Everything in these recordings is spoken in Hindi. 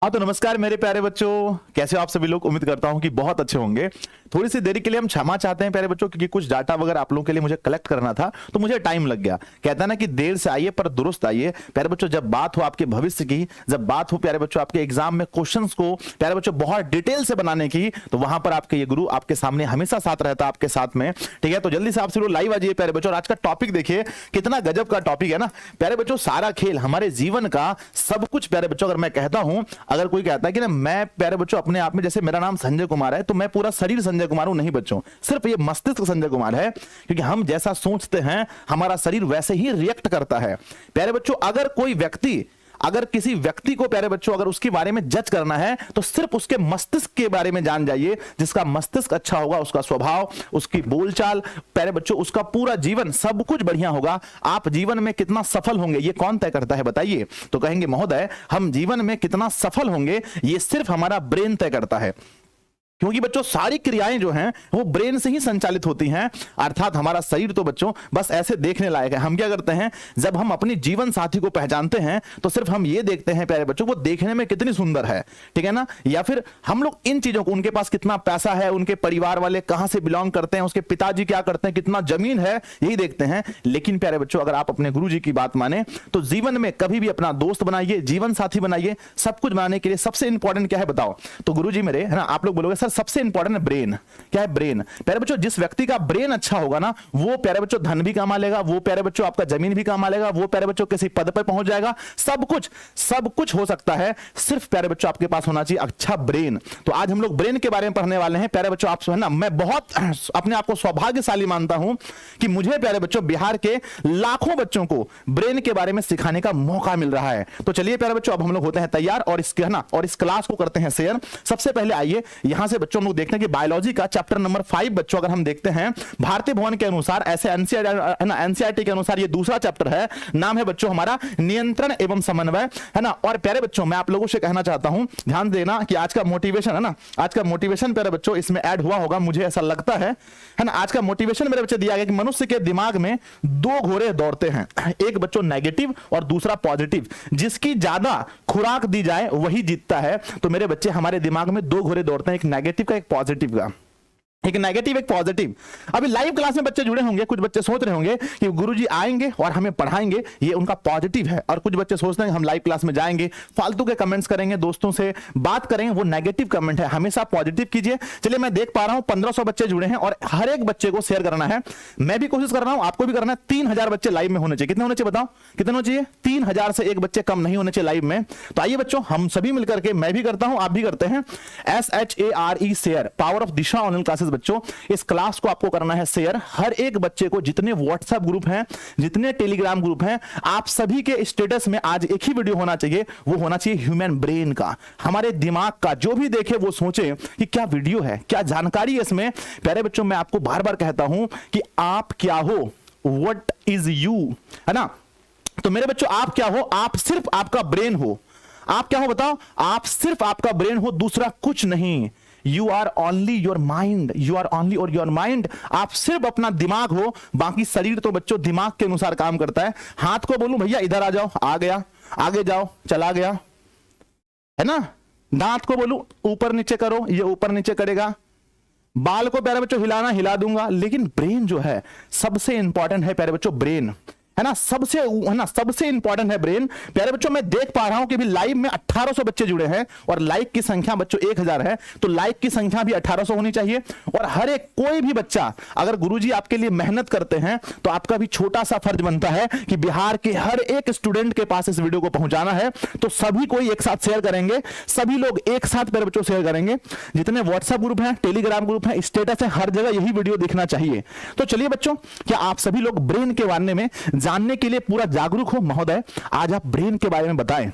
हाँ तो नमस्कार मेरे प्यारे बच्चों, कैसे हो आप सभी लोग। उम्मीद करता हूँ कि बहुत अच्छे होंगे। थोड़ी सी देरी के लिए हम क्षमा चाहते हैं प्यारे बच्चों, क्योंकि कुछ डाटा वगैरह आप लोगों के लिए मुझे कलेक्ट करना था तो मुझे टाइम लग गया। कहता है ना कि देर से आइए पर दुरुस्त आइए। प्यारे बच्चों जब बात हो आपके भविष्य की, जब बात हो प्यारे बच्चों आपके एग्जाम में क्वेश्चंस को प्यारे बच्चों बहुत डिटेल से बनाने की, तो वहां पर आपके ये गुरु आपके सामने हमेशा साथ रहता है, आपके साथ में। ठीक है, तो जल्दी से आप सभी लोग लाइव आ जाइए प्यारे बच्चों। और आज का टॉपिक देखिए कितना गजब का टॉपिक है ना प्यारे बच्चों। सारा खेल हमारे जीवन का सब कुछ प्यारे बच्चों। अगर मैं कहता हूं, अगर कोई कहता है कि मैं प्यारे बच्चों अपने आप में, जैसे मेरा नाम संजय कुमार है तो मैं पूरा शरीर संजय कुमार हूं, नहीं बच्चों, सिर्फ ये मस्तिष्क संजय कुमार है, क्योंकि हम जैसा सोचते हैं हमारा शरीर वैसे ही रिएक्ट करता है प्यारे बच्चों। अगर किसी व्यक्ति को प्यारे बच्चों अगर उसके बारे में जज करना है तो सिर्फ उसके मस्तिष्क के बारे में जान जाइए। जिसका मस्तिष्क अच्छा होगा उसका स्वभाव, उसकी बोलचाल प्यारे बच्चों, उसका पूरा जीवन सब कुछ बढ़िया होगा। आप जीवन में कितना सफल होंगे ये कौन तय करता है बताइए। तो कहेंगे महोदय हम जीवन में कितना सफल होंगे ये सिर्फ हमारा ब्रेन तय करता है, क्योंकि बच्चों सारी क्रियाएं जो हैं वो ब्रेन से ही संचालित होती हैं। अर्थात हमारा शरीर तो बच्चों बस ऐसे देखने लायक है। हम क्या करते हैं, जब हम अपनी जीवन साथी को पहचानते हैं तो सिर्फ हम ये देखते हैं प्यारे बच्चों वो देखने में कितनी सुंदर है, ठीक है ना, या फिर हम लोग इन चीजों को, उनके पास कितना पैसा है, उनके परिवार वाले कहां से बिलोंग करते हैं, उसके पिताजी क्या करते हैं, कितना जमीन है, यही देखते हैं। लेकिन प्यारे बच्चों अगर आप अपने गुरु जी की बात माने तो जीवन में कभी भी अपना दोस्त बनाइए, जीवन साथी बनाइए। सब कुछ बनाने के लिए सबसे इंपॉर्टेंट क्या है बताओ। तो गुरु जी मेरे है ना, आप लोग बोलोगे सबसे इंपॉर्टेंट है ब्रेन। क्या है ब्रेन प्यारे बच्चों। जिस व्यक्ति का ब्रेन अच्छा होगा ना वो प्यारे बच्चों धन भी कमा लेगा, वो प्यारे बच्चों आपका जमीन भी कमा लेगा, वो प्यारे बच्चों किसी पद पर पहुंच जाएगा। सब कुछ हो सकता है, सिर्फ प्यारे बच्चों आपके पास होना चाहिए अच्छा ब्रेन। तो आज हम लोग ब्रेन के बारे में पढ़ने वाले हैं प्यारे बच्चों। आप है ना, मैं बहुत अपने आप को सौभाग्यशाली मानता हूं कि मुझे प्यारे बच्चों बिहार के लाखों बच्चों को ब्रेन के बारे में सिखाने का मौका मिल रहा है। तो चलिए प्यारे बच्चों अब हम लोग होते हैं तैयार और इसके है ना, और इस क्लास को करते हैं शेयर। सबसे पहले आइए यहां से बच्चों देखते हैं कि बायोलॉजी का चैप्टर नंबर 5 बच्चों अगर हम देखते हैं भारतीय भवन के अनुसार, ऐसे एनसीईआरटी के अनुसार ये दूसरा चैप्टर है। नाम है बच्चों हमारा नियंत्रण एवं समन्वय, है ना। और प्यारे बच्चों मैं आप लोगों से कहना चाहता हूं, ध्यान देना कि आज का मोटिवेशन है ना, आज का मोटिवेशन प्यारे बच्चों इसमें ऐड हुआ होगा, मुझे ऐसा लगता है ना। आज का मोटिवेशन मेरे बच्चे दिया गया कि मनुष्य के दिमाग में दो घोड़े दौड़ते हैं, एक बच्चों नेगेटिव और दूसरा पॉजिटिव। जिसकी ज्यादा खुराक दी जाए वही जीतता है। तो मेरे बच्चे हमारे दिमाग में दो घोड़े दौड़ते हैं, एक नेगेटिव का एक पॉजिटिव का, एक नेगेटिव एक पॉजिटिव। अभी लाइव क्लास में बच्चे जुड़े होंगे, कुछ बच्चे सोच रहे होंगे कि गुरुजी आएंगे और हमें पढ़ाएंगे, ये उनका पॉजिटिव है। और कुछ बच्चे सोचते हैं हम लाइव क्लास में जाएंगे फालतू के कमेंट्स करेंगे, दोस्तों से बात करेंगे, वो नेगेटिव कमेंट है। हमेशा पॉजिटिव कीजिए। चलिए मैं देख पा रहा हूं 1500 बच्चे जुड़े हैं और हर एक बच्चे को शेयर करना है। मैं भी कोशिश कर रहा हूं, आपको भी करना है। 3000 बच्चे लाइव में होने चाहिए। कितने होने चाहिए बताओ, कितने होने चाहिए? 3000 से एक बच्चे कम नहीं होने चाहिए लाइव में। तो आइए बच्चों हम सभी मिलकर के, मैं भी करता हूं आप भी करते हैं, SHARE share, power of Disha online classes बच्चों। इस क्लास को आपको करना है शेयर। हर एक बच्चे को, जितने व्हाट्सएप ग्रुप हैं, जितने टेलीग्राम ग्रुप हैं, आप सभी के स्टेटस में आज एक ही वीडियो होना चाहिए, वो होना चाहिए ह्यूमन ब्रेन का, हमारे दिमाग का। जो भी देखे वो सोचे कि क्या वीडियो है, क्या जानकारी है इसमें। प्यारे बच्चों मैं आपको बार बार कहता हूं कि आप क्या हो, व्हाट इज यू, है ना। तो मेरे बच्चों आप क्या हो, आप सिर्फ आपका ब्रेन हो। आप क्या हो बताओ, आप सिर्फ आपका ब्रेन हो, दूसरा कुछ नहीं। You are only your mind, you are only और योर माइंड। आप सिर्फ अपना दिमाग हो, बाकी शरीर तो बच्चों दिमाग के अनुसार काम करता है। हाथ को बोलूं भैया इधर आ जाओ, आ गया, आगे जाओ, चला गया, है ना। दांत को बोलूं ऊपर नीचे करो, ये ऊपर नीचे करेगा। बाल को प्यारे बच्चों हिलाना, हिला दूंगा। लेकिन ब्रेन जो है सबसे इंपॉर्टेंट है प्यारे बच्चों, ब्रेन है ना, सबसे इंपॉर्टेंट है ब्रेन। प्यारे बच्चों मैं देख पा रहा हूं कि भी लाइव में 1800 बच्चे जुड़े हैं और लाइक की संख्या बच्चों 1000 है, तो लाइक की संख्या भी 1800 होनी चाहिए। और हर एक कोई भी बच्चा, अगर गुरुजी आपके लिए मेहनत करते हैं तो आपका भी छोटा सा फर्ज बनता है कि बिहार के हर एक स्टूडेंट के पास इस वीडियो को पहुंचाना है। तो सभी कोई एक साथ शेयर करेंगे, सभी लोग एक साथ प्यारे बच्चों शेयर करेंगे। जितने व्हाट्सएप ग्रुप हैं, टेलीग्राम ग्रुप हैं, स्टेटस है, हर जगह यही वीडियो दिखना चाहिए। तो चलिए बच्चों, क्या आप सभी लोग ब्रेन के बारे में जानने के लिए पूरा जागरूक हो? महोदय आज आप ब्रेन के बारे में बताएं।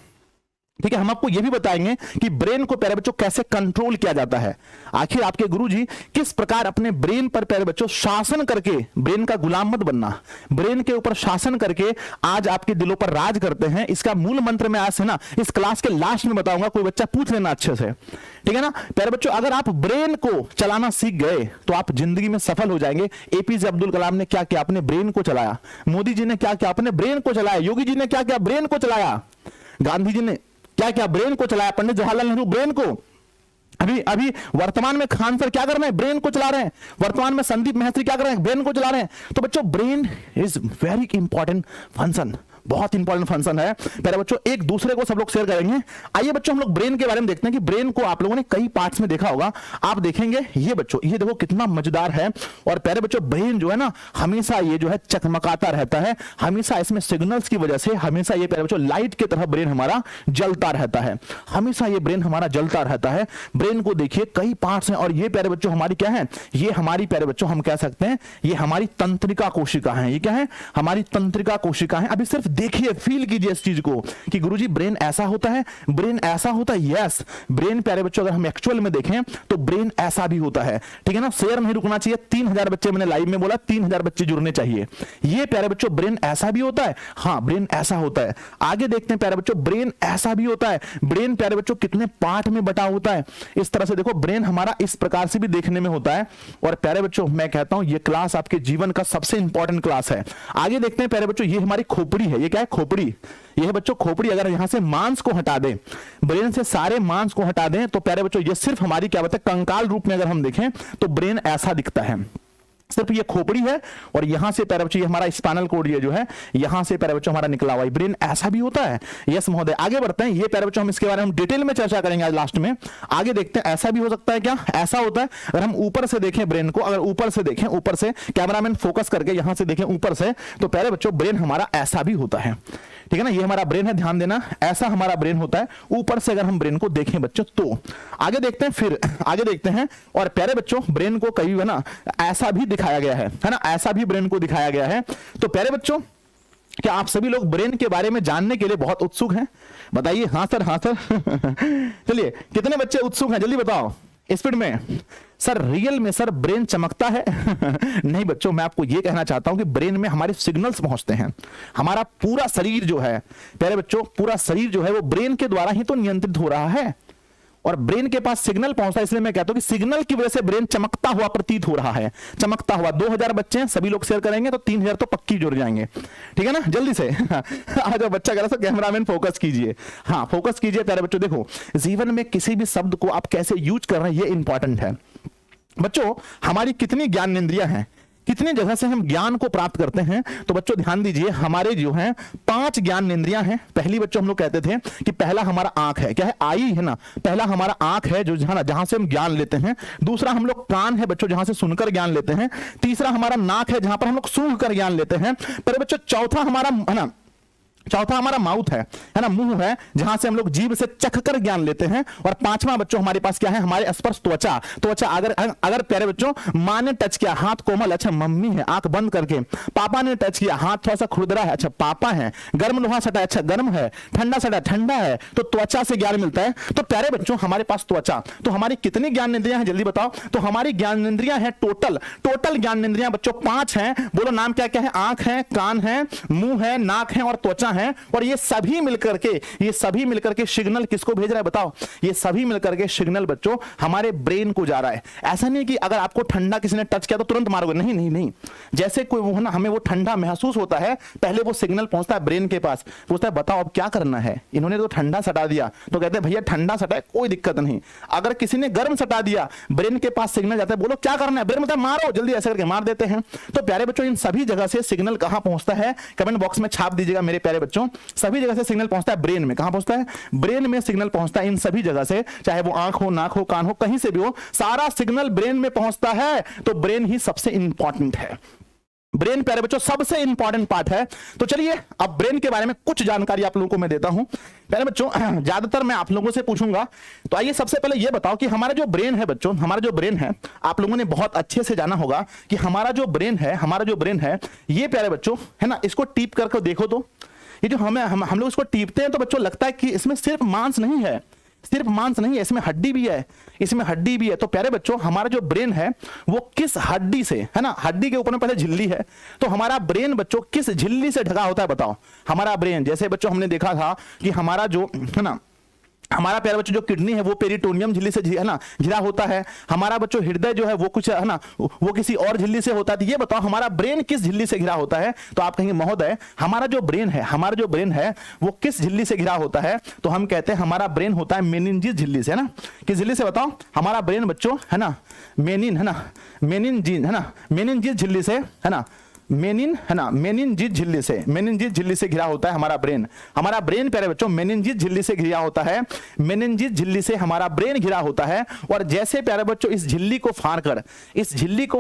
ठीक है, हम आपको यह भी बताएंगे कि ब्रेन को प्यारे बच्चों कैसे कंट्रोल किया जाता है। आखिर आपके गुरुजी किस प्रकार अपने ब्रेन पर प्यारे बच्चों शासन करके, ब्रेन का गुलाम मत बनना, ब्रेन के ऊपर शासन करके आज आपके दिलों पर राज करते हैं। इसका मूल मंत्र मैं आज से ना इस क्लास के लास्ट में बताऊंगा, कोई बच्चा पूछ लेना अच्छे से, ठीक है ना। प्यारे बच्चों अगर आप ब्रेन को चलाना सीख गए तो आप जिंदगी में सफल हो जाएंगे। एपीजे अब्दुल कलाम ने क्या किया, अपने ब्रेन को चलाया। मोदी जी ने क्या किया, अपने ब्रेन को चलाया। योगी जी ने क्या किया, ब्रेन को चलाया। गांधी जी ने क्या क्या ब्रेन को चलाया, पंडित जवाहरलाल नेहरू ब्रेन को, अभी वर्तमान में खान सर क्या कर रहे हैं, ब्रेन को चला रहे हैं, वर्तमान में संदीप महर्षि क्या कर रहे हैं, ब्रेन को चला रहे हैं। तो बच्चों brain is very important function, बहुत इंपॉर्टेंट फंक्शन है। पहले बच्चों एक दूसरे को सब लोग शेयर करेंगे। आइए बच्चों हम लोग ब्रेन के बारे में देखते हैं कि ब्रेन को आप लोगों ने कई पार्ट्स में देखा होगा। आप देखेंगे ये बच्चों, ये देखो कितना मजेदार है। और पहले बच्चों ब्रेन जो है ना हमेशा ये जो है चकमकाता रहता है, हमेशा इसमें सिग्नल्स की वजह से हमेशा ये पहले बच्चों लाइट की तरह ब्रेन हमारा जलता रहता है, हमेशा ये ब्रेन हमारा जलता रहता है। ब्रेन को देखिए कई पार्ट्स हैं और ये प्यारे बच्चों हमारी क्या है, ये हमारी प्यारे बच्चों हम कह सकते हैं ये हमारी तंत्रिका कोशिका है। ये क्या है, हमारी तंत्रिका कोशिका है। अभी सिर्फ देखिए, फील कीजिए इस चीज को कि गुरुजी ब्रेन ऐसा होता है, ब्रेन ऐसा होता है। यस, ब्रेन प्यारे बच्चों अगर हम एक्चुअल में देखें तो ब्रेन ऐसा भी होता है, ठीक है ना। शेयर नहीं रुकना चाहिए। 3000 बच्चे मैंने लाइव में बोला, 3000 बच्चे जुड़ने चाहिए। ये प्यारे बच्चों ब्रेन ऐसा भी होता है, हाँ ब्रेन ऐसा होता है। आगे देखते हैं प्यारे बच्चों, ब्रेन ऐसा भी होता है। ब्रेन प्यारे बच्चों कितने पार्ट में बटा होता है, इस तरह से देखो ब्रेन हमारा इस प्रकार से भी देखने में होता है। और प्यारे बच्चों मैं कहता हूं ये क्लास आपके जीवन का सबसे इंपॉर्टेंट क्लास है। आगे देखते हैं प्यारे बच्चों, ये हमारी खोपड़ी है। ये क्या है, खोपड़ी। ये है बच्चों खोपड़ी। अगर यहां से मांस को हटा दें, ब्रेन से सारे मांस को हटा दें तो प्यारे बच्चों ये सिर्फ हमारी क्या बताए, कंकाल रूप में अगर हम देखें तो ब्रेन ऐसा दिखता है। सिर्फ ये खोपड़ी है और यहां से प्यारे बच्चों ये हमारा स्पाइनल कोड ये जो है यहां से प्यारे बच्चों हमारा निकला हुआ है। ब्रेन ऐसा भी होता है। यस महोदय, आगे बढ़ते हैं। ये प्यारे बच्चों हम इसके बारे में हम डिटेल में चर्चा करेंगे आज लास्ट में। आगे देखते हैं ऐसा भी हो सकता है क्या, ऐसा होता है। अगर हम ऊपर से देखें ब्रेन को, अगर ऊपर से देखें, ऊपर से कैमरामैन फोकस करके यहां से देखें ऊपर से, तो प्यारे बच्चों ब्रेन हमारा ऐसा भी होता है, ठीक है ना। ये हमारा ब्रेन है, ध्यान देना, ऐसा हमारा ब्रेन होता है ऊपर से अगर हम ब्रेन को देखें बच्चों तो। आगे देखते हैं, फिर आगे देखते हैं। और प्यारे बच्चों ब्रेन को कभी है ना ऐसा भी दिखाया गया है ना, ऐसा भी ब्रेन को दिखाया गया है। तो प्यारे बच्चों क्या आप सभी लोग ब्रेन के बारे में जानने के लिए बहुत उत्सुक हैं? बताइए हाँ सर, हाँ सर। चलिए कितने बच्चे उत्सुक हैं, जल्दी बताओ स्पीड में। सर रियल में सर ब्रेन चमकता है? नहीं बच्चों, मैं आपको यह कहना चाहता हूं कि ब्रेन में हमारे सिग्नल्स पहुंचते हैं। हमारा पूरा शरीर जो है प्यारे बच्चों, पूरा शरीर जो है वो ब्रेन के द्वारा ही तो नियंत्रित हो रहा है और ब्रेन के पास सिग्नल पहुंचता है। इसलिए मैं कहता हूं कि सिग्नल की वजह से ब्रेन चमकता हुआ प्रतीत हो रहा है, चमकता हुआ। 2000 बच्चे हैं, सभी लोग शेयर करेंगे तो 3000 तो पक्की जुड़ जाएंगे, ठीक है ना। जल्दी से आ जाओ बच्चा कह रहा था कैमरामैन फोकस कीजिए। हाँ फोकस कीजिए प्यारे बच्चों। देखो जीवन में किसी भी शब्द को आप कैसे यूज कर रहे हैं ये इंपॉर्टेंट है। बच्चों हमारी कितनी ज्ञानेंद्रियां हैं, कितनी जगह से हम ज्ञान को प्राप्त करते हैं? तो बच्चों ध्यान दीजिए, हमारे जो हैं 5 ज्ञानेंद्रियां हैं। पहली बच्चों हम लोग कहते थे कि पहला हमारा आंख है, क्या है, आई है ना। पहला हमारा आंख है जो जहां से हम ज्ञान लेते हैं। दूसरा हम लोग कान है बच्चों, जहां से सुनकर ज्ञान लेते हैं। तीसरा हमारा नाक है, जहां पर हम लोग सूंघ कर ज्ञान लेते हैं। पर बच्चों चौथा हमारा है ना, चौथा हमारा माउथ है ना, मुंह है, जहां से हम लोग जीभ से चखकर ज्ञान लेते हैं। और पांचवा बच्चों हमारे पास क्या है, हमारे स्पर्श त्वचा। त्वचा अगर प्यारे बच्चों माँ ने टच किया, हाथ कोमल, अच्छा मम्मी है, आंख बंद करके। पापा ने टच किया, हाथ थोड़ा सा खुरदरा है, अच्छा पापा है। गर्म लोहा सटा, अच्छा गर्म है। ठंडा सटा, ठंडा है। तो त्वचा से ज्ञान मिलता है। तो प्यारे बच्चों हमारे पास त्वचा। तो हमारी कितनी ज्ञानेंद्रियां हैं जल्दी बताओ? तो हमारी ज्ञानेंद्रियां हैं टोटल ज्ञानेंद्रियां बच्चों 5 हैं। बोलो नाम क्या क्या है? आंख है, कान है, मुंह है, नाक है और त्वचा है। और ये सभी मिलकर के सिग्नल किसको भेज रहा है बताओ? ये सभी मिलकर के सिग्नल बच्चों हमारे ब्रेन को जा रहा है। ऐसा नहीं कि अगर आपको ठंडा किसी ने टच किया तो तुरंत मारोगे, नहीं नहीं नहीं। जैसे कोई वो है ना, हमें वो ठंडा महसूस होता है, पहले वो सिग्नल पहुंचता है ब्रेन के पास, पूछता है बताओ अब क्या करना है। इन्होंने तो ठंडा सटा दिया तो कहते हैं भैया ठंडा सटा है, कोई दिक्कत नहीं। अगर किसी ने गर्म सटा दिया, ब्रेन के पास सिग्नल जाता है, बोलो क्या करना है, ब्रेन मतलब मारो जल्दी, ऐसे करके मार देते हैं। तो प्यारे बच्चों इन सभी जगह से सिग्नल कहां पहुंचता है? कमेंट बॉक्स में छाप दीजिएगा मेरे प्यारे बच्चों। सभी जगह से सिग्नल पहुंचता है ब्रेन में। कहां पहुंचता है? ब्रेन में सिग्नल पहुंचता है इन सभी जगह से, चाहे वो आंख हो, नाक हो, कान हो, कहीं से भी हो, सारा सिग्नल ब्रेन में पहुंचता है। तो ब्रेन ही सबसे इंपॉर्टेंट है। ब्रेन प्यारे बच्चों सबसे इंपॉर्टेंट पार्ट है। तो चलिए अब ब्रेन के बारे में कुछ जानकारी आप लोगों को मैं देता हूं। प्यारे बच्चों ज्यादातर मैं आप लोगों से पूछूंगा, तो आइए सबसे पहले ये बताओ कि हमारा जो ब्रेन है बच्चों, हमारा जो ब्रेन है, आप लोगों ने बहुत अच्छे से जाना होगा कि हमारा जो ब्रेन है ये प्यारे बच्चों है ना, इसको टीप करके देखो तो ये जो हम लोग इसको टीपते हैं तो बच्चों लगता है कि इसमें सिर्फ मांस नहीं है, सिर्फ मांस नहीं है, इसमें हड्डी भी है, इसमें हड्डी भी है। तो प्यारे बच्चों हमारा जो ब्रेन है वो किस हड्डी से है ना, हड्डी के ऊपर में पहले झिल्ली है। तो हमारा ब्रेन बच्चों किस झिल्ली से ढका होता है बताओ? हमारा ब्रेन, जैसे बच्चों हमने देखा था कि हमारा जो है ना हमारा प्यारे बच्चों जो किडनी है वो पेरिटोनियम झिल्ली से है ना घिरा होता है। हमारा बच्चों हृदय जो है वो कुछ है ना वो किसी और झिल्ली से होता है। तो ये बताओ हमारा ब्रेन किस झिल्ली से घिरा होता है? तो आप कहेंगे महोदय हमारा जो ब्रेन है वो किस झिल्ली से घिरा होता है? तो हम कहते हैं हमारा ब्रेन होता है मेनिनजिस झिल्ली से, है ना। किस झिल्ली से बताओ? हमारा ब्रेन बच्चों है ना मेनिनजिस झिल्ली से, है ना मेनिनजिस झिल्ली से घिरा होता है हमारा ब्रेन। हमारा ब्रेन प्यारे बच्चों मेनिनजिस झिल्ली से घिरा होता है। मेनिनजिस झिल्ली से हमारा ब्रेन घिरा होता है। और जैसे प्यारे बच्चों इस झिल्ली को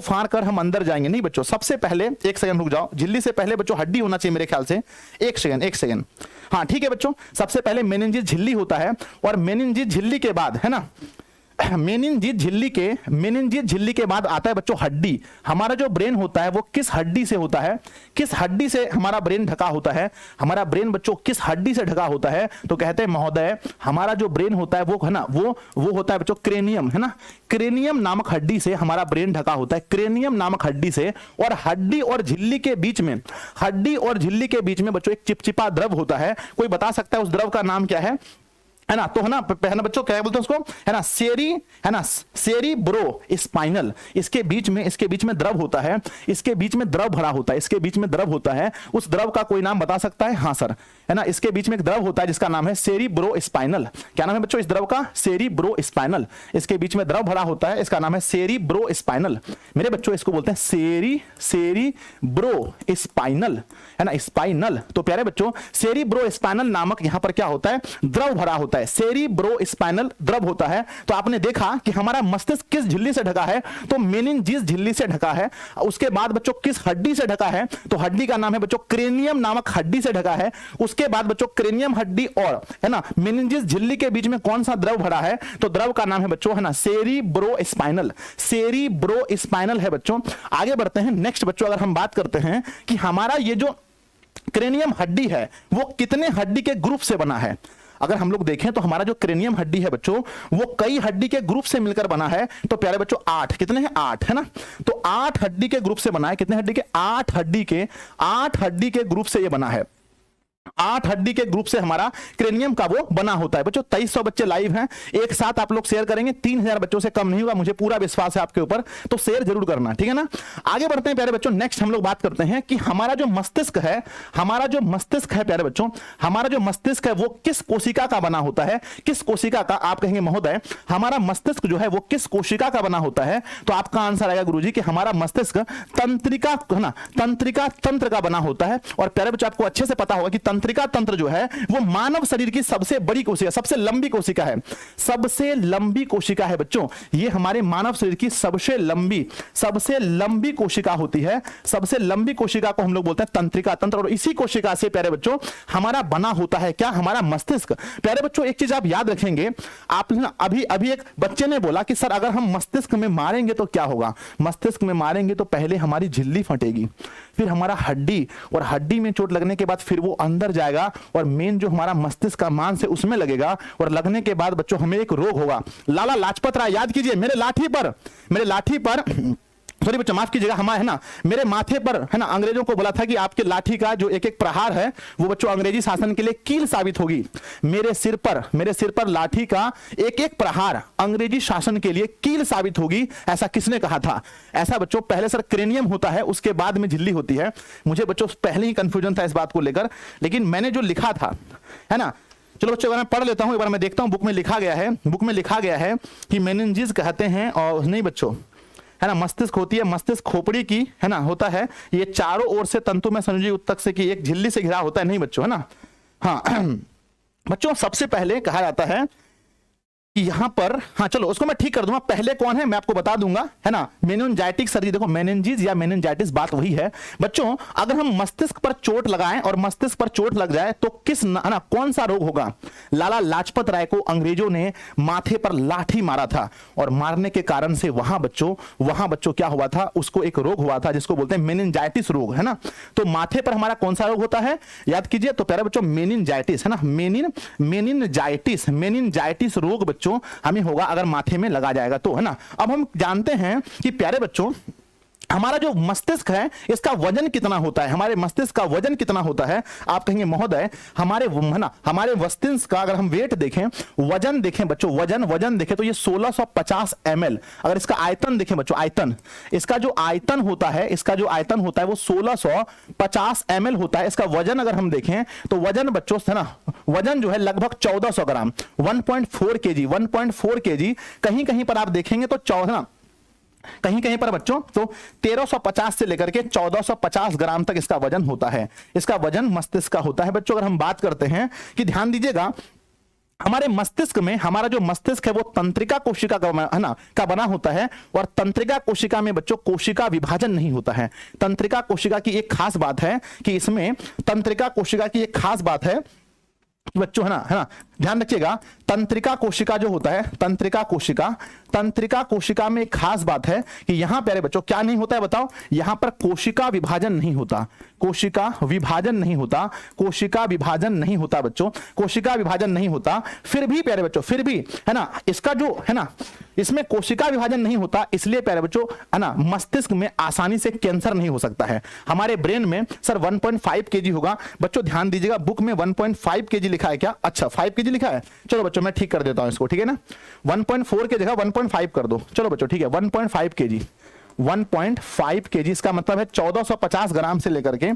फाड़ कर हम अंदर जाएंगे। नहीं बच्चों, सबसे पहले एक सेकंड रुक जाओ। झिल्ली से पहले बच्चों हड्डी होना चाहिए मेरे ख्याल से। एक सेकंड हाँ ठीक है बच्चों, सबसे पहले मेनिनजिस झिल्ली होता है और मेनिनजिस झिल्ली के बाद है ना मेनिनजिस झिल्ली के बाद आता है बच्चों हड्डी। हमारा जो ब्रेन होता है वो किस हड्डी से होता है? किस हड्डी से हमारा ब्रेन ढका होता है? हमारा ब्रेन बच्चों किस हड्डी से ढका होता है? तो कहते हैं महोदय हमारा जो ब्रेन होता है वो है ना वो होता है बच्चों क्रेनियम, है ना। क्रेनियम नामक हड्डी से हमारा ब्रेन ढका होता है, क्रेनियम नामक हड्डी से। और हड्डी और झिल्ली के बीच में बच्चों एक चिपचिपा द्रव होता है। कोई बता सकता है उस द्रव का नाम क्या है ना? तो है ना बच्चों क्या बोलते हैं उसको? है ना सेरिब्रो स्पाइनल। इसके बीच में द्रव होता है, इसके बीच में द्रव भरा होता है, इसके बीच में द्रव होता है। उस द्रव का कोई नाम बता सकता है? हाँ सर, है ना। इसके बीच में एक द्रव होता है जिसका नाम है सेरिब्रो स्पाइनल। क्या नाम है बच्चों इस द्रव का? Cerebro spinal. इसके बीच में द्रव भरा होता है, इसका नाम है सेरिब्रो स्पाइनल। मेरे बच्चों इसको बोलते हैं सेरिब्रो स्पाइनल, है ना, स्पाइनल। तो प्यारे बच्चों सेरिब्रो स्पाइनल नामक यहां पर क्या होता है? द्रव भरा होता है, सेरिब्रो स्पाइनल द्रव होता है। तो आपने देखा कि हमारा मस्तिष्क किस झिल्ली से ढका है? तो मेनिनजिस झिल्ली से ढका है। उसके बाद बच्चों किस हड्डी से ढका है? तो हड्डी का नाम है बच्चों क्रेनियम नामक हड्डी से ढका है। उसके बाद बच्चों क्रेनियम हड्डी और है ना मेनिनजिस झिल्ली के बीच में कौन सा द्रव भरा है? तो द्रव का नाम है बच्चों है ना सेरिब्रो स्पाइनल है बच्चों। आगे बढ़ते हैं नेक्स्ट बच्चों। अगर हम बात करते हैं कि हमारा ये जो क्रेनियम हड्डी है वो कितने हड्डी के ग्रुप से बना है? अगर हम लोग देखें तो हमारा जो क्रेनियम हड्डी है बच्चों वो कई हड्डी के ग्रुप से मिलकर बना है। तो प्यारे बच्चों 8 कितने हैं? 8, है ना। तो 8 हड्डी के ग्रुप से बना है। कितने हड्डी के? 8 हड्डी के ग्रुप से ये बना है। 8 हड्डी के ग्रुप से हमारा क्रेनियम का वो बना होता है। बच्चों 2300 बच्चे लाइव हैं, एक साथ आप लोग शेयर करेंगे। 3000 बच्चों से कम नहीं होगा, मुझे पूरा विश्वास है आपके ऊपर। तो शेयर जरूर करना, ठीक है ना। आगे बढ़ते हैं प्यारे बच्चों। नेक्स्ट हम लोग बात करते हैं कि हमारा जो मस्तिष्क है प्यारे बच्चों, हमारा जो मस्तिष्क है वो किस कोशिका का बना होता है? किस कोशिका का? आप कहेंगे महोदय हमारा मस्तिष्क जो है वो किस कोशिका का बना होता है? तो आपका आंसर आएगा गुरुजी कि हमारा मस्तिष्क तंत्रिका तंत्र का बना होता है। और प्यारे बच्चों आपको अच्छे से पता होगा कि तंत्रिका तंत्र जो है वो मानव शरीर की सबसे बड़ी कोशिका, सबसे लंबी कोशिका है, सबसे लंबी कोशिका है बच्चों। ये हमारे मानव शरीर की सबसे लंबी कोशिका होती है। सबसे लंबी कोशिका को हम लोग बोलते हैं तंत्रिका तंत्र। और इसी कोशिका से प्यारे बच्चों हमारा बना होता है क्या? हमारा मस्तिष्क। प्यारे बच्चों एक चीज आप याद रखेंगे, आप ना अभी एक बच्चे ने बोला कि सर अगर हम मस्तिष्क में मारेंगे तो क्या होगा? मस्तिष्क में मारेंगे तो पहले हमारी झिल्ली फटेगी, फिर हमारा हड्डी, और हड्डी में चोट लगने के बाद फिर वो अंदर जाएगा और मेन जो हमारा मस्तिष्क का मांस है उसमें लगेगा। और लगने के बाद बच्चों हमें एक रोग होगा। लाला लाजपत राय, याद कीजिए मेरे लाठी पर सॉरी बच्चों माफ कीजिएगा, हमारे है ना मेरे माथे पर है ना अंग्रेजों को बोला था कि आपके लाठी का जो एक एक प्रहार है वो बच्चों अंग्रेजी शासन के लिए कील साबित होगी। मेरे सिर पर लाठी का एक एक प्रहार अंग्रेजी शासन के लिए कील साबित होगी। ऐसा किसने कहा था? ऐसा बच्चों पहले सर क्रेनियम होता है, उसके बाद में झिल्ली होती है। मुझे बच्चों पहले ही कंफ्यूजन था इस बात को लेकर, लेकिन मैंने जो लिखा था है ना, चलो बच्चों मैं पढ़ लेता हूं, एक बार मैं देखता हूं बुक में लिखा गया है कि मेनिनजिस कहते हैं। और नहीं बच्चों है ना मस्तिष्क होती है, मस्तिष्क खोपड़ी की है ना होता है, ये चारों ओर से तंतु में संयोजी उत्तक से की एक झिल्ली से घिरा होता है। नहीं बच्चों है ना। हाँ बच्चों सबसे पहले कहा जाता है कि यहां पर, हाँ चलो उसको मैं ठीक कर दूंगा। पहले कौन है मैं आपको बता दूंगा, है ना मेनिनजाइटिक सर्जरी। देखो मेनिनजिस या मेनिनजाइटिस बात वही है बच्चों। अगर हम मस्तिष्क पर चोट लगाएं और मस्तिष्क पर चोट लग जाए तो किस ना कौन सा रोग होगा? लाला लाजपत राय को अंग्रेजों ने माथे पर लाठी मारा था और मारने के कारण से वहां बच्चों क्या हुआ था? उसको एक रोग हुआ था जिसको बोलते हैं मेनिनजाइटिस रोग, है ना। तो माथे पर हमारा कौन सा रोग होता है याद कीजिए? तो प्यारे बच्चों मेनिनजाइटिस, है ना मेनिनजाइटिस रोग बच्चों हमें होगा अगर माथे में लगा जाएगा तो, है ना। अब हम जानते हैं कि प्यारे बच्चों हमारा जो मस्तिष्क है इसका वजन कितना होता है, हमारे मस्तिष्क का वजन कितना होता है। आप कहेंगे महोदय हमारे हमारे मस्तिष्क का अगर हम वेट देखें, वजन देखें बच्चों, वजन देखें तो ये 1650 ml। अगर इसका आयतन देखें बच्चों, आयतन, इसका जो आयतन होता है, इसका जो आयतन होता है वो 1650 ml होता है। इसका वजन अगर हम देखें तो वजन बच्चों है ना, वजन जो है लगभग 1400 ग्राम, 1.4 kg, 1.4 kg। कहीं कहीं पर आप देखेंगे तो कहीं कहीं पर बच्चों तो 1350 से लेकर के 1450 ग्राम तक इसका वजन होता है। इसका वजन मस्तिष्क का होता है बच्चों। अगर हम बात करते हैं कि ध्यान दीजिएगा, हमारे मस्तिष्क में, हमारा जो मस्तिष्क है वो तंत्रिका कोशिका का है ना, का बना होता है। और तंत्रिका कोशिका में बच्चों कोशिका विभाजन नहीं होता है। तंत्रिका कोशिका की एक खास बात है कि इसमें, तंत्रिका कोशिका की एक खास बात है बच्चों, है ना, ध्यान रखिएगा। तंत्रिका कोशिका जो होता है, तंत्रिका कोशिका में एक खास बात है कि यहां प्यारे बच्चों क्या नहीं होता है बताओ, यहां पर कोशिका विभाजन नहीं होता, कोशिका विभाजन नहीं होता, कोशिका विभाजन नहीं होता बच्चों, कोशिका विभाजन नहीं होता। फिर भी प्यारे बच्चों, फिर भी है ना, इसका जो है ना, इसमें कोशिका विभाजन नहीं होता, इसलिए प्यारे बच्चों है ना, मस्तिष्क में आसानी से कैंसर नहीं हो सकता है। हमारे ब्रेन में सर 1.5 kg होगा बच्चों, ध्यान दीजिएगा, बुक में 1.5 kg लिखा है क्या? अच्छा 5 kg लिखा है, चलो बच्चों मैं ठीक कर देता हूं इसको, ठीक है ना, 1.4 की जगह 1.5 कर दो, चलो बच्चों ठीक है, 1.5 kg, 1.5 kg इसका मतलब है 1450 ग्राम से लेकर के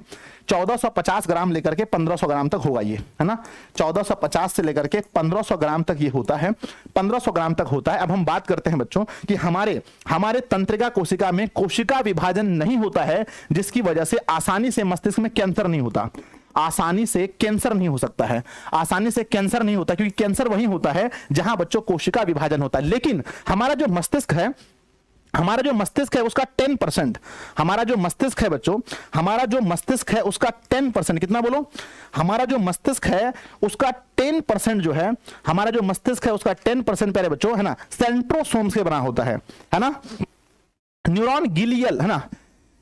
1450 ग्राम लेकर के 1500 ग्राम तक होगा ये, है ना, 1450 से लेकर के 1500 ग्राम तक ये होता है, 1500 ग्राम तक होता है। अब हम बात करते हैं बच्चों कि हमारे तंत्रिका कोशिका में कोशिका विभाजन नहीं होता है, जिसकी वजह से आसानी से मस्तिष्क में कैंसर नहीं होता, आसानी से कैंसर नहीं हो सकता है, आसानी से कैंसर नहीं होता, क्योंकि कैंसर वहीं होता है जहां बच्चों कोशिका विभाजन होता है। लेकिन हमारा जो मस्तिष्क है, हमारा जो मस्तिष्क है उसका 10%, हमारा जो मस्तिष्क है बच्चों, हमारा जो मस्तिष्क है उसका 10%, कितना बोलो, हमारा जो मस्तिष्क है उसका 10% जो है, हमारा जो मस्तिष्क है उसका 10% प्यारे बच्चों है ना, सेंट्रोसोम से बना होता है ना, न्यूरॉन गिलियल, है ना,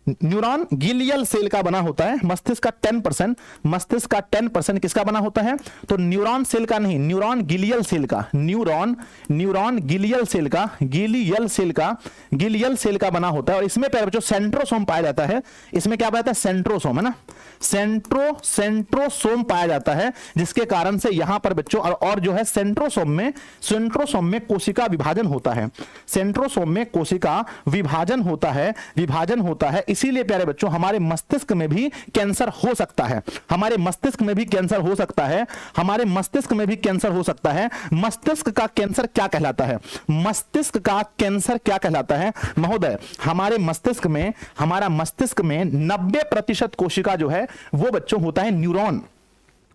न्यूरॉन गिलियल सेल का बना होता है। मस्तिष्क का 10%, मस्तिष्क का 10% किसका बना होता है, तो न्यूरॉन सेल का नहीं, न्यूरॉन गिलियल सेल का, न्यूरॉन गिलियल सेल का, गिलियल सेल का बना होता है। और इसमें प्यारे बच्चों सेंट्रोसोम पाया जाता है, इसमें क्या पाया जाता है, सेंट्रोसोम, है ना, सेंट्रोसोम पाया जाता है, जिसके कारण से यहां पर बच्चों और जो है सेंट्रोसोम में कोशिका विभाजन होता है, सेंट्रोसोम में कोशिका विभाजन होता है। इसीलिए प्यारे बच्चों हमारे मस्तिष्क में भी कैंसर हो सकता है, हमारे मस्तिष्क में भी कैंसर हो सकता है, हमारे मस्तिष्क में भी कैंसर हो सकता है। मस्तिष्क का कैंसर क्या कहलाता है, मस्तिष्क का कैंसर क्या कहलाता है महोदय, हमारे मस्तिष्क में, हमारा मस्तिष्क में 90% कोशिका जो है वो बच्चों होता है न्यूरॉन,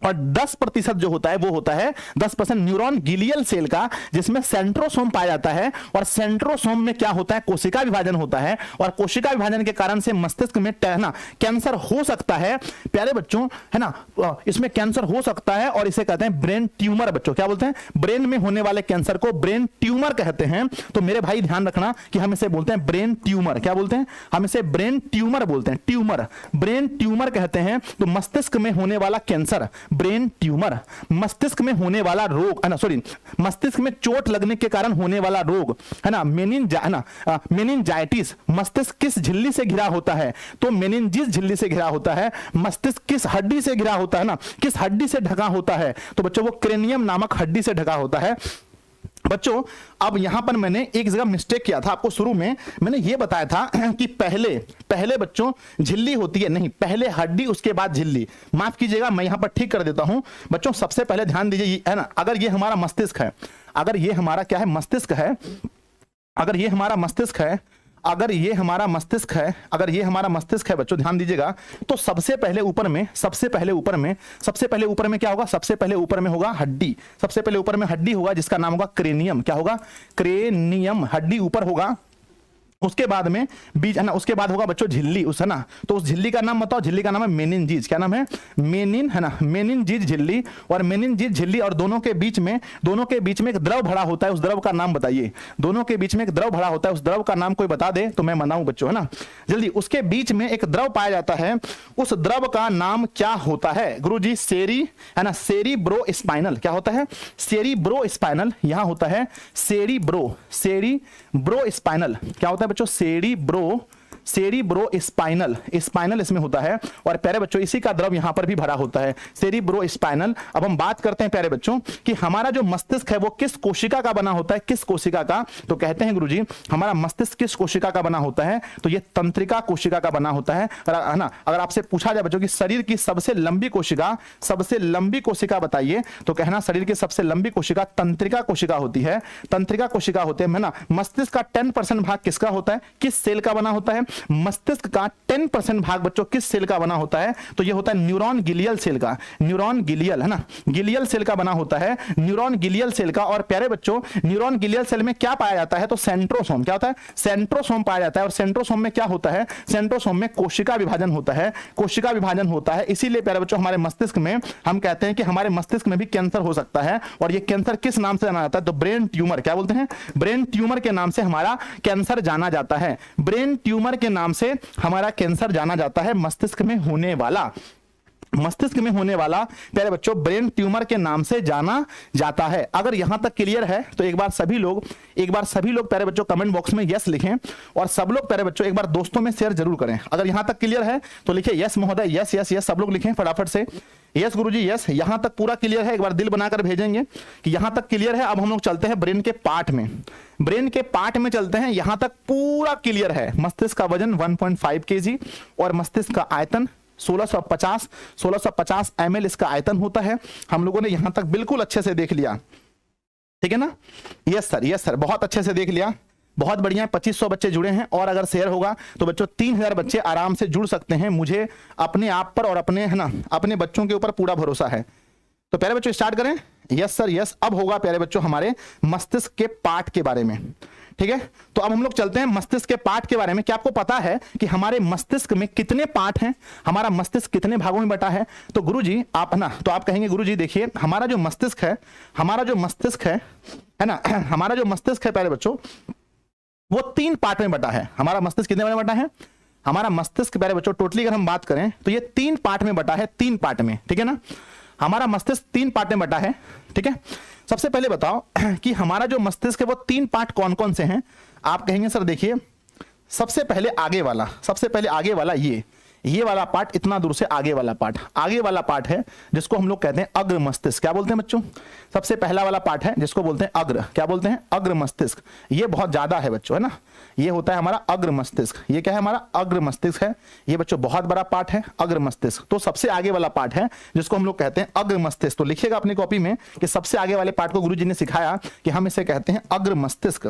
और 10% जो होता है वो होता है 10% न्यूरॉन गिलियल सेल का, जिसमें सेंट्रोसोम पाया जाता है। और सेंट्रोसोम में क्या होता है, कोशिका विभाजन होता है, और कोशिका विभाजन के कारण से मस्तिष्क में ना कैंसर हो सकता है प्यारे बच्चों, है ना, इसमें कैंसर हो सकता है, और इसे कहते हैं ब्रेन ट्यूमर बच्चों, क्या बोलते हैं, ब्रेन में होने वाले कैंसर को ब्रेन ट्यूमर कहते हैं। तो मेरे भाई ध्यान रखना कि हम इसे बोलते हैं ब्रेन ट्यूमर, क्या बोलते हैं, हम इसे ब्रेन ट्यूमर बोलते हैं, ट्यूमर, ब्रेन ट्यूमर कहते हैं। तो मस्तिष्क में होने वाला कैंसर ब्रेन ट्यूमर, मस्तिष्क में होने वाला रोग, है ना, सॉरी, मस्तिष्क में चोट लगने के कारण होने वाला रोग, है ना, मेनिनजाइटिस। मस्तिष्क किस झिल्ली से घिरा होता है, तो मेनिनजिस झिल्ली से घिरा होता है। मस्तिष्क किस हड्डी से घिरा होता है ना, किस हड्डी से ढका होता है, तो बच्चों वो क्रेनियम नामक हड्डी से ढका होता है। बच्चों अब यहां पर मैंने एक जगह मिस्टेक किया था, आपको शुरू में मैंने यह बताया था कि पहले बच्चों झिल्ली होती है, नहीं, पहले हड्डी उसके बाद झिल्ली, माफ कीजिएगा मैं यहां पर ठीक कर देता हूं बच्चों। सबसे पहले ध्यान दीजिए, है ना, अगर ये हमारा मस्तिष्क है, अगर ये हमारा क्या है, मस्तिष्क है, अगर ये हमारा मस्तिष्क है, अगर ये हमारा मस्तिष्क है, अगर ये हमारा मस्तिष्क है बच्चों, ध्यान दीजिएगा, तो सबसे पहले ऊपर में क्या होगा, सबसे पहले ऊपर में होगा हड्डी, सबसे पहले ऊपर में हड्डी होगा जिसका नाम होगा क्रेनियम, क्या होगा, क्रेनियम, हड्डी ऊपर होगा। उसके बाद में बीज, है ना, उसके बाद होगा बच्चों झिल्ली, उस, है ना, तो उस झिल्ली का नाम बताओ, झिल्ली का नाम है मेनिनजीज, क्या नाम है, मेनिन, है ना, मेनिनजीज झिल्ली, और मेनिनजीज झिल्ली, और दोनों के बीच में एक द्रव भरा होता है, उस द्रव का नाम बताइए, दोनों के बीच में एक द्रव भरा होता है, उस द्रव का नाम कोई बता दे तो मैं मनाऊं बच्चों, है ना, जल्दी। उसके बीच में एक द्रव पाया जाता है, उस द्रव का नाम क्या होता है गुरुजी, सेरी, है ना, सेरिब्रोस्पाइनल, क्या होता है, सेरिब्रोस्पाइनल, यहां होता है सेरिब्रोस्पाइनल, क्या होता है बच्चों, सेरिब्रो स्पाइनल, स्पाइनल इसमें होता है। और प्यारे बच्चों इसी का द्रव यहां पर भी भरा होता है, सेरिब्रो स्पाइनल। अब हम बात करते हैं प्यारे बच्चों कि हमारा जो मस्तिष्क है वो किस कोशिका का बना होता है, किस कोशिका का? तो कहते हैं गुरुजी हमारा मस्तिष्क किस कोशिका का बना होता है? तो ये तंत्रिका कोशिका का बना होता है ना। अगर आपसे पूछा जाए बच्चों कि शरीर की सबसे लंबी कोशिका, सबसे लंबी कोशिका बताइए, तो कहना शरीर की सबसे लंबी कोशिका तंत्रिका कोशिका होती है, तंत्रिका कोशिका होते हैं, है ना। मस्तिष्क का 10% भाग किसका होता है, किस सेल का बना होता है? मस्तिष्क का 10% भाग बच्चों किस सेल का बना होता है? तो ये होता है न्यूरॉन गिलियल सेल का, न्यूरॉन गिलियल, है ना, गिलियल सेल का बना होता है, न्यूरॉन गिलियल सेल का। और प्यारे बच्चों न्यूरॉन गिलियल सेल में क्या पाया जाता है? तो सेंट्रोसोम, क्या होता है? सेंट्रोसोम पाया जाता है। और सेंट्रोसोम में क्या होता है? सेंट्रोसोम में कोशिका विभाजन होता है, कोशिका विभाजन होता है। इसीलिए प्यारे बच्चों हमारे मस्तिष्क में हम कहते हैं कि हमारे मस्तिष्क में भी कैंसर हो सकता है। और ये कैंसर किस नाम से जाना जाता है? तो ब्रेन ट्यूमर, क्या बोलते हैं? ब्रेन ट्यूमर के नाम से हमारा कैंसर जाना जाता है, ब्रेन ट्यूमर के नाम से हमारा कैंसर जाना जाता है। मस्तिष्क में होने वाला, मस्तिष्क में होने वाला प्यारे बच्चों ब्रेन ट्यूमर के नाम से जाना जाता है। अगर यहां तक क्लियर है तो एक बार सभी लोग प्यारे बच्चों कमेंट बॉक्स में यस लिखें। और सब लोग प्यारे बच्चों एक बार दोस्तों में शेयर जरूर करें। अगर यहां तक क्लियर है तो लिखिए यस महोदय, यस यस यस, सब लोग लिखें फटाफट से, यस गुरुजी यस। यहां तक पूरा क्लियर है एक बार दिल बनाकर भेजेंगे कि यहां तक क्लियर है। अब हम लोग चलते हैं ब्रेन के पार्ट में, ब्रेन के पार्ट में चलते हैं। यहां तक पूरा क्लियर है। मस्तिष्क का वजन 1.5 kg और मस्तिष्क का आयतन 1650 ml इसका आयतन होता है। हम लोगों ने यहां तक बिल्कुल अच्छे से देख लिया, ठीक है ना? यस सर, यस सर, बहुत अच्छे से देख लिया, बहुत बढ़िया। 2500 बच्चे जुड़े हैं और अगर शेयर होगा तो बच्चों 3000 बच्चे आराम से जुड़ सकते हैं। मुझे अपने आप पर और अपने, है ना, अपने बच्चों के ऊपर पूरा भरोसा है। तो प्यारे बच्चों स्टार्ट करें। Yes sir yes. अब होगा प्यारे बच्चों हमारे मस्तिष्क के पार्ट के बारे में, ठीक है। तो अब हम लोग चलते हैं मस्तिष्क के पार्ट के बारे में। क्या आपको पता है कि हमारे मस्तिष्क में कितने पार्ट हैं? हमारा मस्तिष्क कितने भागों में बटा है? तो गुरुजी आप, है ना, तो आप कहेंगे गुरुजी देखिए हमारा जो मस्तिष्क है, हमारा जो मस्तिष्क है ना, हमारा जो मस्तिष्क है प्यारे बच्चों वो 3 पार्ट में बटा है। हमारा मस्तिष्क कितने में बटा है? हमारा मस्तिष्क प्यारे बच्चों टोटली अगर हम बात करें तो ये 3 पार्ट में बटा है, 3 पार्ट में, ठीक है ना। हमारा मस्तिष्क 3 पार्ट में बटा है, ठीक है। सबसे पहले बताओ कि हमारा जो मस्तिष्क है वो 3 पार्ट कौन कौन से हैं? आप कहेंगे सर देखिए सबसे पहले आगे वाला, सबसे पहले आगे वाला ये वाला पार्ट, इतना दूर से आगे वाला पार्ट, आगे वाला पार्ट है जिसको हम लोग कहते हैं अग्र मस्तिष्क। क्या बोलते हैं बच्चों? सबसे पहला वाला पार्ट है जिसको बोलते हैं अग्र, क्या बोलते हैं? अग्र मस्तिष्क। ये बहुत ज्यादा है बच्चों, है ना, ये होता है हमारा अग्र मस्तिष्क। ये क्या है? हमारा अग्र मस्तिष्क है। ये बच्चों बहुत बड़ा पार्ट है अग्र मस्तिष्क। तो सबसे आगे वाला पार्ट है जिसको हम लोग कहते हैं अग्र मस्तिष्क। तो लिखिएगा अपनी कॉपी में कि सबसे आगे वाले पार्ट को गुरुजी ने सिखाया कि हम इसे कहते हैं अग्र मस्तिष्क।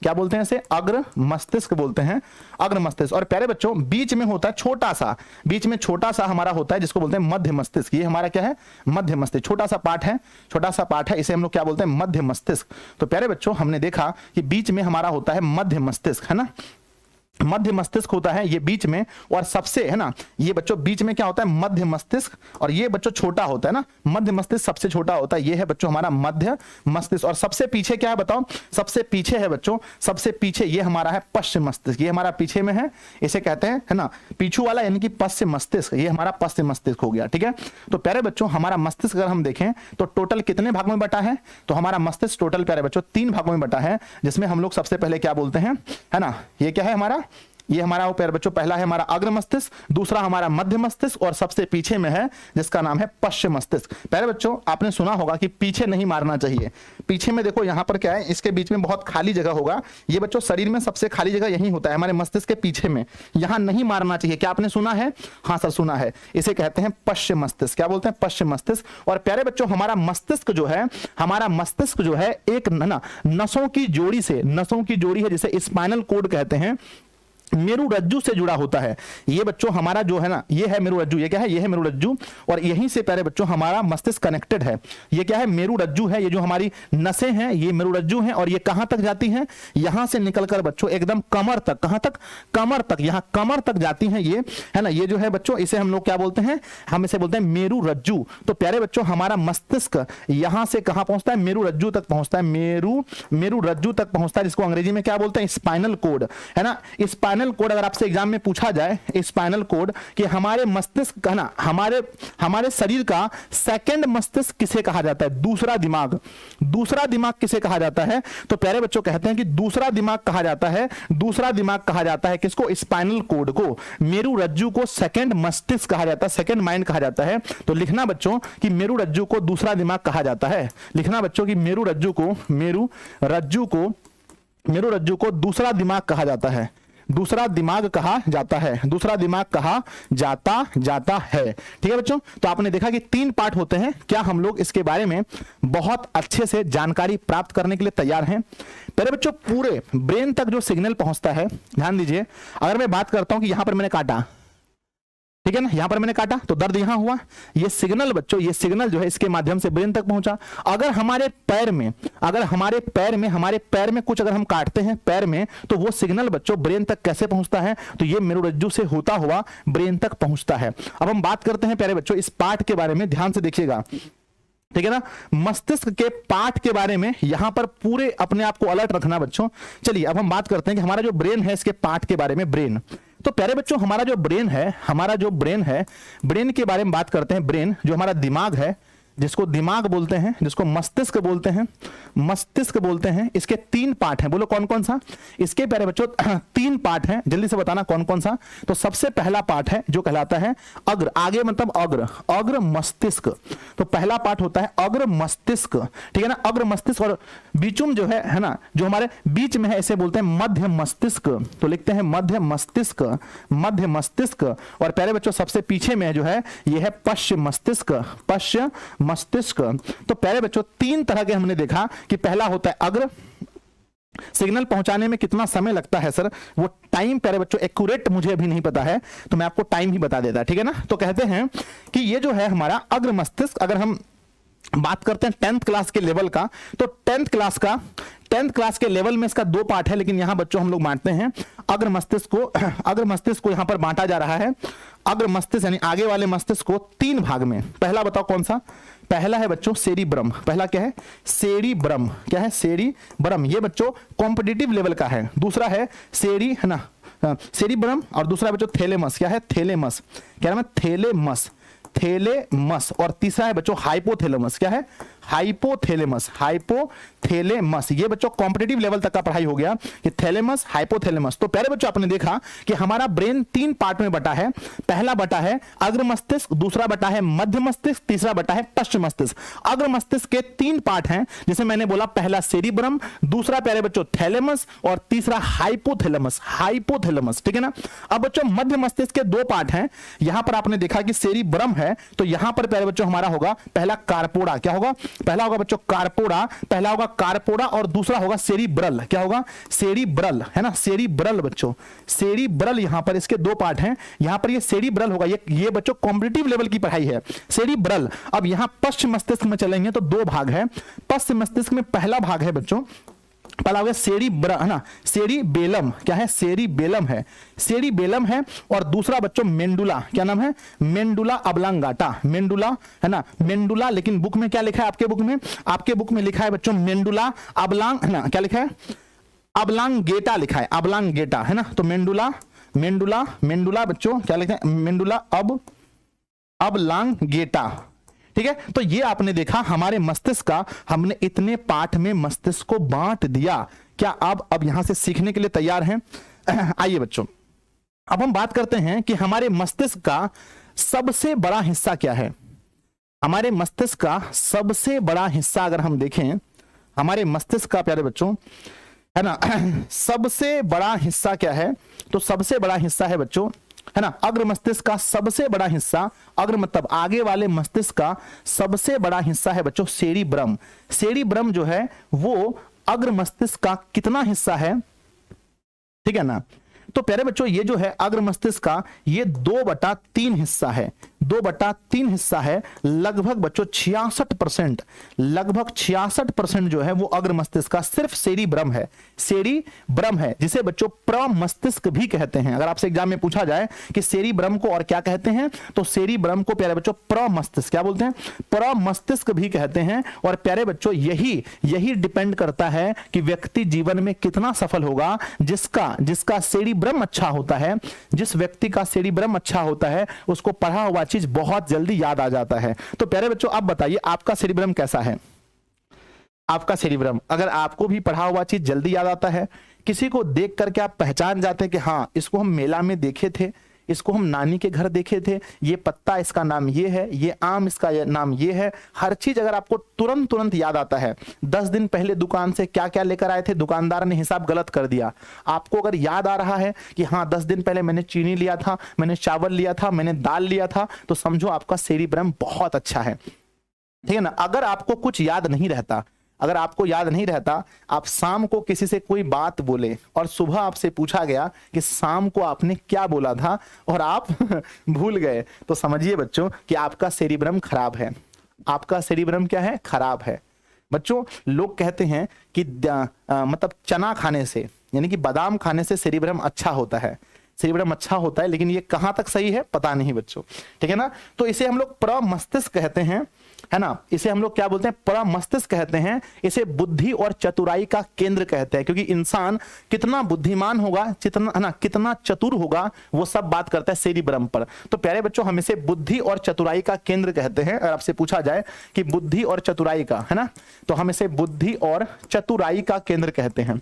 क्या बोलते हैं इसे? अग्र मस्तिष्क बोलते हैं, अग्र मस्तिष्क। और प्यारे बच्चों बीच में होता है छोटा सा, बीच में छोटा सा हमारा होता है जिसको बोलते हैं मध्य मस्तिष्क। ये हमारा क्या है? मध्य मस्तिष्क। छोटा सा पार्ट है, छोटा सा पार्ट है, इसे हम लोग क्या बोलते हैं? मध्य मस्तिष्क। तो प्यारे बच्चों हमने देखा कि बीच में हमारा होता है मध्य मस्तिष्क, है ना, मध्य मस्तिष्क होता है ये बीच में। और सबसे, है ना, ये बच्चों बीच में क्या होता है? मध्य मस्तिष्क। और ये बच्चों छोटा होता है ना, मध्य मस्तिष्क सबसे छोटा होता है। ये है बच्चों हमारा मध्य मस्तिष्क। और सबसे पीछे क्या है बताओ? सबसे पीछे है बच्चों, सबसे पीछे ये हमारा है पश्चिम मस्तिष्क। ये हमारा पीछे में है, इसे कहते हैं, है ना, पीछू वाला यानी कि पश्चिम मस्तिष्क। ये हमारा पश्चिम मस्तिष्क हो गया, ठीक है। तो प्यारे बच्चों हमारा मस्तिष्क अगर हम देखें तो टोटल कितने भागों में बटा है? तो हमारा मस्तिष्क टोटल प्यारे बच्चों 3 भागों में बटा है, जिसमें हम लोग सबसे पहले क्या बोलते हैं, है ना, ये क्या है हमारा? ये हमारा वो प्यारे बच्चों पहला है हमारा अग्र मस्तिष्क, दूसरा हमारा मध्य मस्तिष्क और सबसे पीछे में है जिसका नाम है पश्चिम मस्तिष्क। प्यारे बच्चों आपने सुना होगा कि पीछे नहीं मारना चाहिए। पीछे में देखो यहाँ पर क्या है, इसके बीच में बहुत खाली जगह होगा। ये बच्चों शरीर में सबसे खाली जगह यही होता है हमारे मस्तिष्क के पीछे में, यहाँ नहीं मारना चाहिए। क्या आपने सुना है? हाँ सर सुना है। इसे कहते हैं पश्चिम मस्तिष्क। क्या बोलते हैं? पश्चिम मस्तिष्क। और प्यारे बच्चों हमारा मस्तिष्क जो है, हमारा मस्तिष्क जो है एक ना नसों की जोड़ी से, नसों की जोड़ी है जिसे स्पाइनल कोड कहते हैं, मेरुरज्जु से जुड़ा होता है। ये बच्चों हमारा जो है ना, ये है मेरुरज्जु। ये क्या है? ये है मेरुरज्जु। और यहीं से प्यारे बच्चों हमारा मस्तिष्क कनेक्टेड है। ये क्या है? मेरुरज्जु है। ये जो हमारी नसें हैं ये मेरुरज्जु हैं। और ये कहां तक जाती हैं? यहां से निकलकर बच्चों एकदम कमर तक। कहां तक? कमर तक। यहां कमर तक जाती हैं ये, है ना। ये जो है बच्चों इसे हम लोग क्या बोलते हैं? हम इसे बोलते हैं मेरुरज्जु। तो प्यारे बच्चों हमारा मस्तिष्क यहां से कहां पहुंचता है? मेरुरज्जु तक पहुंचता है। मेरुरज्जु तक पहुंचता है, जिसको अंग्रेजी में क्या बोलते हैं? स्पाइनल कोड, है ना। स्पाइनल स्पाइनल कोड अगर आपसे एग्जाम में पूछा जाए, स्पाइनल कोड कि हमारे मस्तिष्क का ना, हमारे शरीर का सेकंड मस्तिष्क किसे कहा जाता है, दूसरा दिमाग, दूसरा दिमाग किसे कहा जाता है, तो प्यारे बच्चों कहते हैं कि दूसरा दिमाग कहा जाता है, दूसरा दिमाग कहा जाता है किसको, स्पाइनल कोड को। मेरू रज्जु को सेकंड मस्तिष्क कहा जाता है, सेकंड माइंड कहा जाता है। तो लिखना बच्चों कि मेरू रज्जु को दूसरा दिमाग कहा जाता है। लिखना बच्चों कि मेरू रज्जु को दूसरा दिमाग कहा जाता है, दूसरा दिमाग कहा जाता है, दूसरा दिमाग कहा जाता है। ठीक है बच्चों, तो आपने देखा कि 3 पार्ट होते हैं। क्या हम लोग इसके बारे में बहुत अच्छे से जानकारी प्राप्त करने के लिए तैयार हैं? पहले बच्चों पूरे ब्रेन तक जो सिग्नल पहुंचता है, ध्यान दीजिए, अगर मैं बात करता हूं कि यहां पर मैंने काटा, ठीक है ना, यहां पर मैंने काटा तो दर्द यहां हुआ, ये सिग्नल बच्चों, ये सिग्नल जो है इसके माध्यम से ब्रेन तक पहुंचा। अगर हमारे पैर में कुछ अगर हम काटते हैं पैर में, तो वो सिग्नल बच्चों ब्रेन तक कैसे पहुंचता है, तो ये मेरुरज्जु से होता हुआ ब्रेन तक पहुंचता है। अब हम बात करते हैं प्यारे बच्चों इस पार्ट के बारे में, ध्यान से देखिएगा, ठीक है ना, मस्तिष्क के पार्ट के बारे में यहां पर पूरे अपने आप को अलर्ट रखना बच्चों। चलिए अब हम बात करते हैं कि हमारा जो ब्रेन है इसके पार्ट के बारे में। ब्रेन, तो प्यारे बच्चों हमारा जो ब्रेन है, ब्रेन के बारे में बात करते हैं। ब्रेन जो हमारा दिमाग है, जिसको दिमाग बोलते हैं, जिसको मस्तिष्क बोलते हैं, इसके 3 पार्ट हैं। बोलो कौन कौन सा? इसके प्यारे बच्चों 3 पार्ट हैं, जल्दी से बताना कौन कौन सा। तो सबसे पहला पार्ट है जो कहलाता है अग्र, आगे मतलब अग्र मस्तिष्क। तो पहला पार्ट होता है अग्र मस्तिष्क, ठीक है ना, अग्र मस्तिष्क। और बीचुम जो है ना, जो हमारे बीच में है, ऐसे बोलते हैं मध्य मस्तिष्क। तो लिखते हैं मध्य मस्तिष्क। और प्यारे बच्चों सबसे पीछे में जो है ये है पश्च मस्तिष्क। तो प्यारे बच्चों 3 तरह के हमने देखा कि पहला होता है अग्र। सिग्नल पहुंचाने में कितना समय लगता है सर, वो टाइम प्यारे बच्चों एक्यूरेट मुझे अभी नहीं पता है, तो मैं आपको टाइम ही बता देता, ठीक है ना। तो कहते हैं कि ये जो है हमारा अग्र मस्तिष्क, अगर हम बात करते हैं 10th क्लास के लेवल का, तो 10th क्लास के लेवल में इसका 2 पार्ट है, लेकिन यहां बच्चों हम लोग बांटते हैं अग्र मस्तिष्क को यहां पर बांटा जा रहा है। अग्र मस्तिष्क यानी आगे वाले मस्तिष्क को 3 भाग में। पहला बताओ कौन सा? पहला है बच्चों सेरिब्रम। पहला क्या है? सेरिब्रम। क्या है? सेरिब्रम। ये बच्चों कॉम्पिटिटिव लेवल का है। दूसरा है सेरिब्रम और दूसरा बच्चों थैलेमस। क्या है? थैलेमस। क्या नाम है? थैलेमस। और तीसरा है बच्चों हाइपोथैलेमस। क्या है? हाइपोथैलेमस। ये बच्चों कॉम्पिटिटिव लेवल तक का पढ़ाई हो गया कि थैलेमस, हाइपोथैलेमस। तो पहले बच्चों आपने देखा कि हमारा ब्रेन 3 पार्ट में बटा है। पहला बटा है अग्र मस्तिष्क, दूसरा बटा है मध्य मस्तिष्क, तीसरा बटा है पश्च मस्तिष्क। अग्र मस्तिष्क के 3 पार्ट हैं, जैसे मैंने बोला, पहला सेरिब्रम, दूसरा प्यारे बच्चों थैलेमस और तीसरा हाइपोथैलेमस। ठीक है ना। अब बच्चों मध्य मस्तिष्क के 2 पार्ट हैं। यहां पर आपने देखा कि सेरिब्रम है, तो यहां पर प्यारे बच्चों हमारा होगा पहला कार्पोरा। क्या होगा? पहला होगा बच्चों कार्पोरा और दूसरा होगा सेरिब्रल। क्या होगा? सेरिब्रल, है ना, सेरिब्रल बच्चों, सेरिब्रल। यहां पर इसके 2 पार्ट हैं। यहां पर ये सेरिब्रल होगा, ये बच्चों कॉम्पिटिटिव लेवल की पढ़ाई है, सेरिब्रल। अब यहां पश्च मस्तिष्क में चलेंगे तो 2 भाग है। पश्च मस्तिष्क में पहला भाग है बच्चों, पहला हो गया सेरिब्रम, है ना, सेरिबेलम। क्या है? सेरिबेलम है। और दूसरा बच्चों मेंडुला। क्या नाम है? मेंडुला ऑब्लांगाटा। मेंडुला, है ना, मेंडुला। लेकिन बुक में क्या लिखा है? आपके बुक में लिखा है बच्चों मेंडुला ऑब्लांग, है ना, क्या लिखा है? ऑब्लांगेटा लिखा है, ऑब्लांगेटा, है ना। तो मेंडुला बच्चों क्या लिखा है? मेंडुला ऑब्लांगेटा। ठीक है। तो ये आपने देखा हमारे मस्तिष्क का, हमने इतने पाठ में मस्तिष्क को बांट दिया। क्या आप अब यहां से सीखने के लिए तैयार हैं? आइए बच्चों, अब हम बात करते हैं कि हमारे मस्तिष्क का सबसे बड़ा हिस्सा क्या है। हमारे मस्तिष्क का सबसे बड़ा हिस्सा अगर हम देखें, हमारे मस्तिष्क का प्यारे बच्चों, है ना, सबसे बड़ा हिस्सा क्या है? तो सबसे बड़ा हिस्सा है बच्चों, है ना, अग्र मस्तिष्क का सबसे बड़ा हिस्सा, अग्र मतलब आगे वाले मस्तिष्क का सबसे बड़ा हिस्सा है बच्चों सेरिब्रम। सेरिब्रम जो है वो अग्र मस्तिष्क का कितना हिस्सा है? ठीक है ना। तो प्यारे बच्चों ये जो है अग्र मस्तिष्क का ये 2/3 हिस्सा है। 2/3 हिस्सा है, लगभग बच्चों 66%, लगभग 66% जो है वो अग्र मस्तिष्क का सिर्फ सेरिब्रम है, सेरिब्रम है, जिसे बच्चों प्रमस्तिष्क भी कहते हैं। अगर आपसे एग्जाम में पूछा जाए कि सेरिब्रम को और क्या कहते हैं, तो सेरिब्रम को प्यारे बच्चों प्रमस्तिष्क, क्या बोलते हैं, प्रमस्तिष्क भी कहते हैं। और प्यारे बच्चों यही डिपेंड करता है कि व्यक्ति जीवन में कितना सफल होगा। जिसका सेरिब्रम अच्छा होता है, जिस व्यक्ति का सेरिब्रम अच्छा होता है, उसको पढ़ा हुआ चीज बहुत जल्दी याद आ जाता है। तो प्यारे बच्चों आप बताइए आपका सेरिब्रम कैसा है? आपका सेरिब्रम, अगर आपको भी पढ़ा हुआ चीज जल्दी याद आता है, किसी को देख करके आप पहचान जाते हैं कि हाँ इसको हम मेला में देखे थे, इसको हम नानी के घर देखे थे, ये पत्ता इसका नाम ये है, ये आम इसका नाम ये है, हर चीज अगर आपको तुरंत याद आता है। 10 दिन पहले दुकान से क्या क्या लेकर आए थे, दुकानदार ने हिसाब गलत कर दिया, आपको अगर याद आ रहा है कि हाँ 10 दिन पहले मैंने चीनी लिया था, मैंने चावल लिया था, मैंने दाल लिया था, तो समझो आपका सेरिब्रम बहुत अच्छा है, ठीक है ना। अगर आपको कुछ याद नहीं रहता, अगर आपको याद नहीं रहता, आप शाम को किसी से कोई बात बोले और सुबह आपसे पूछा गया कि शाम को आपने क्या बोला था और आप भूल गए, तो समझिए बच्चों कि आपका सेरिब्रम खराब है। आपका सेरिब्रम क्या है? खराब है। बच्चों लोग कहते हैं कि मतलब चना खाने से, यानी कि बादाम खाने से सेरिब्रम अच्छा होता है, सेरिब्रम अच्छा होता है, लेकिन ये कहां तक सही है पता नहीं बच्चों, ठीक है ना। तो इसे हम लोग प्रमस्तिष्क कहते हैं, है ना, इसे हम लोग क्या बोलते हैं? प्रमस्तिष्क कहते हैं। इसे बुद्धि और चतुराई का केंद्र कहते हैं, क्योंकि इंसान कितना बुद्धिमान होगा, कितना, है ना, कितना चतुर होगा, वो सब बात करता है सेरिब्रम पर। तो प्यारे बच्चों हम इसे बुद्धि और चतुराई का केंद्र कहते हैं। अगर आपसे पूछा जाए कि बुद्धि और चतुराई का, है ना, तो हम इसे बुद्धि और चतुराई का केंद्र कहते हैं।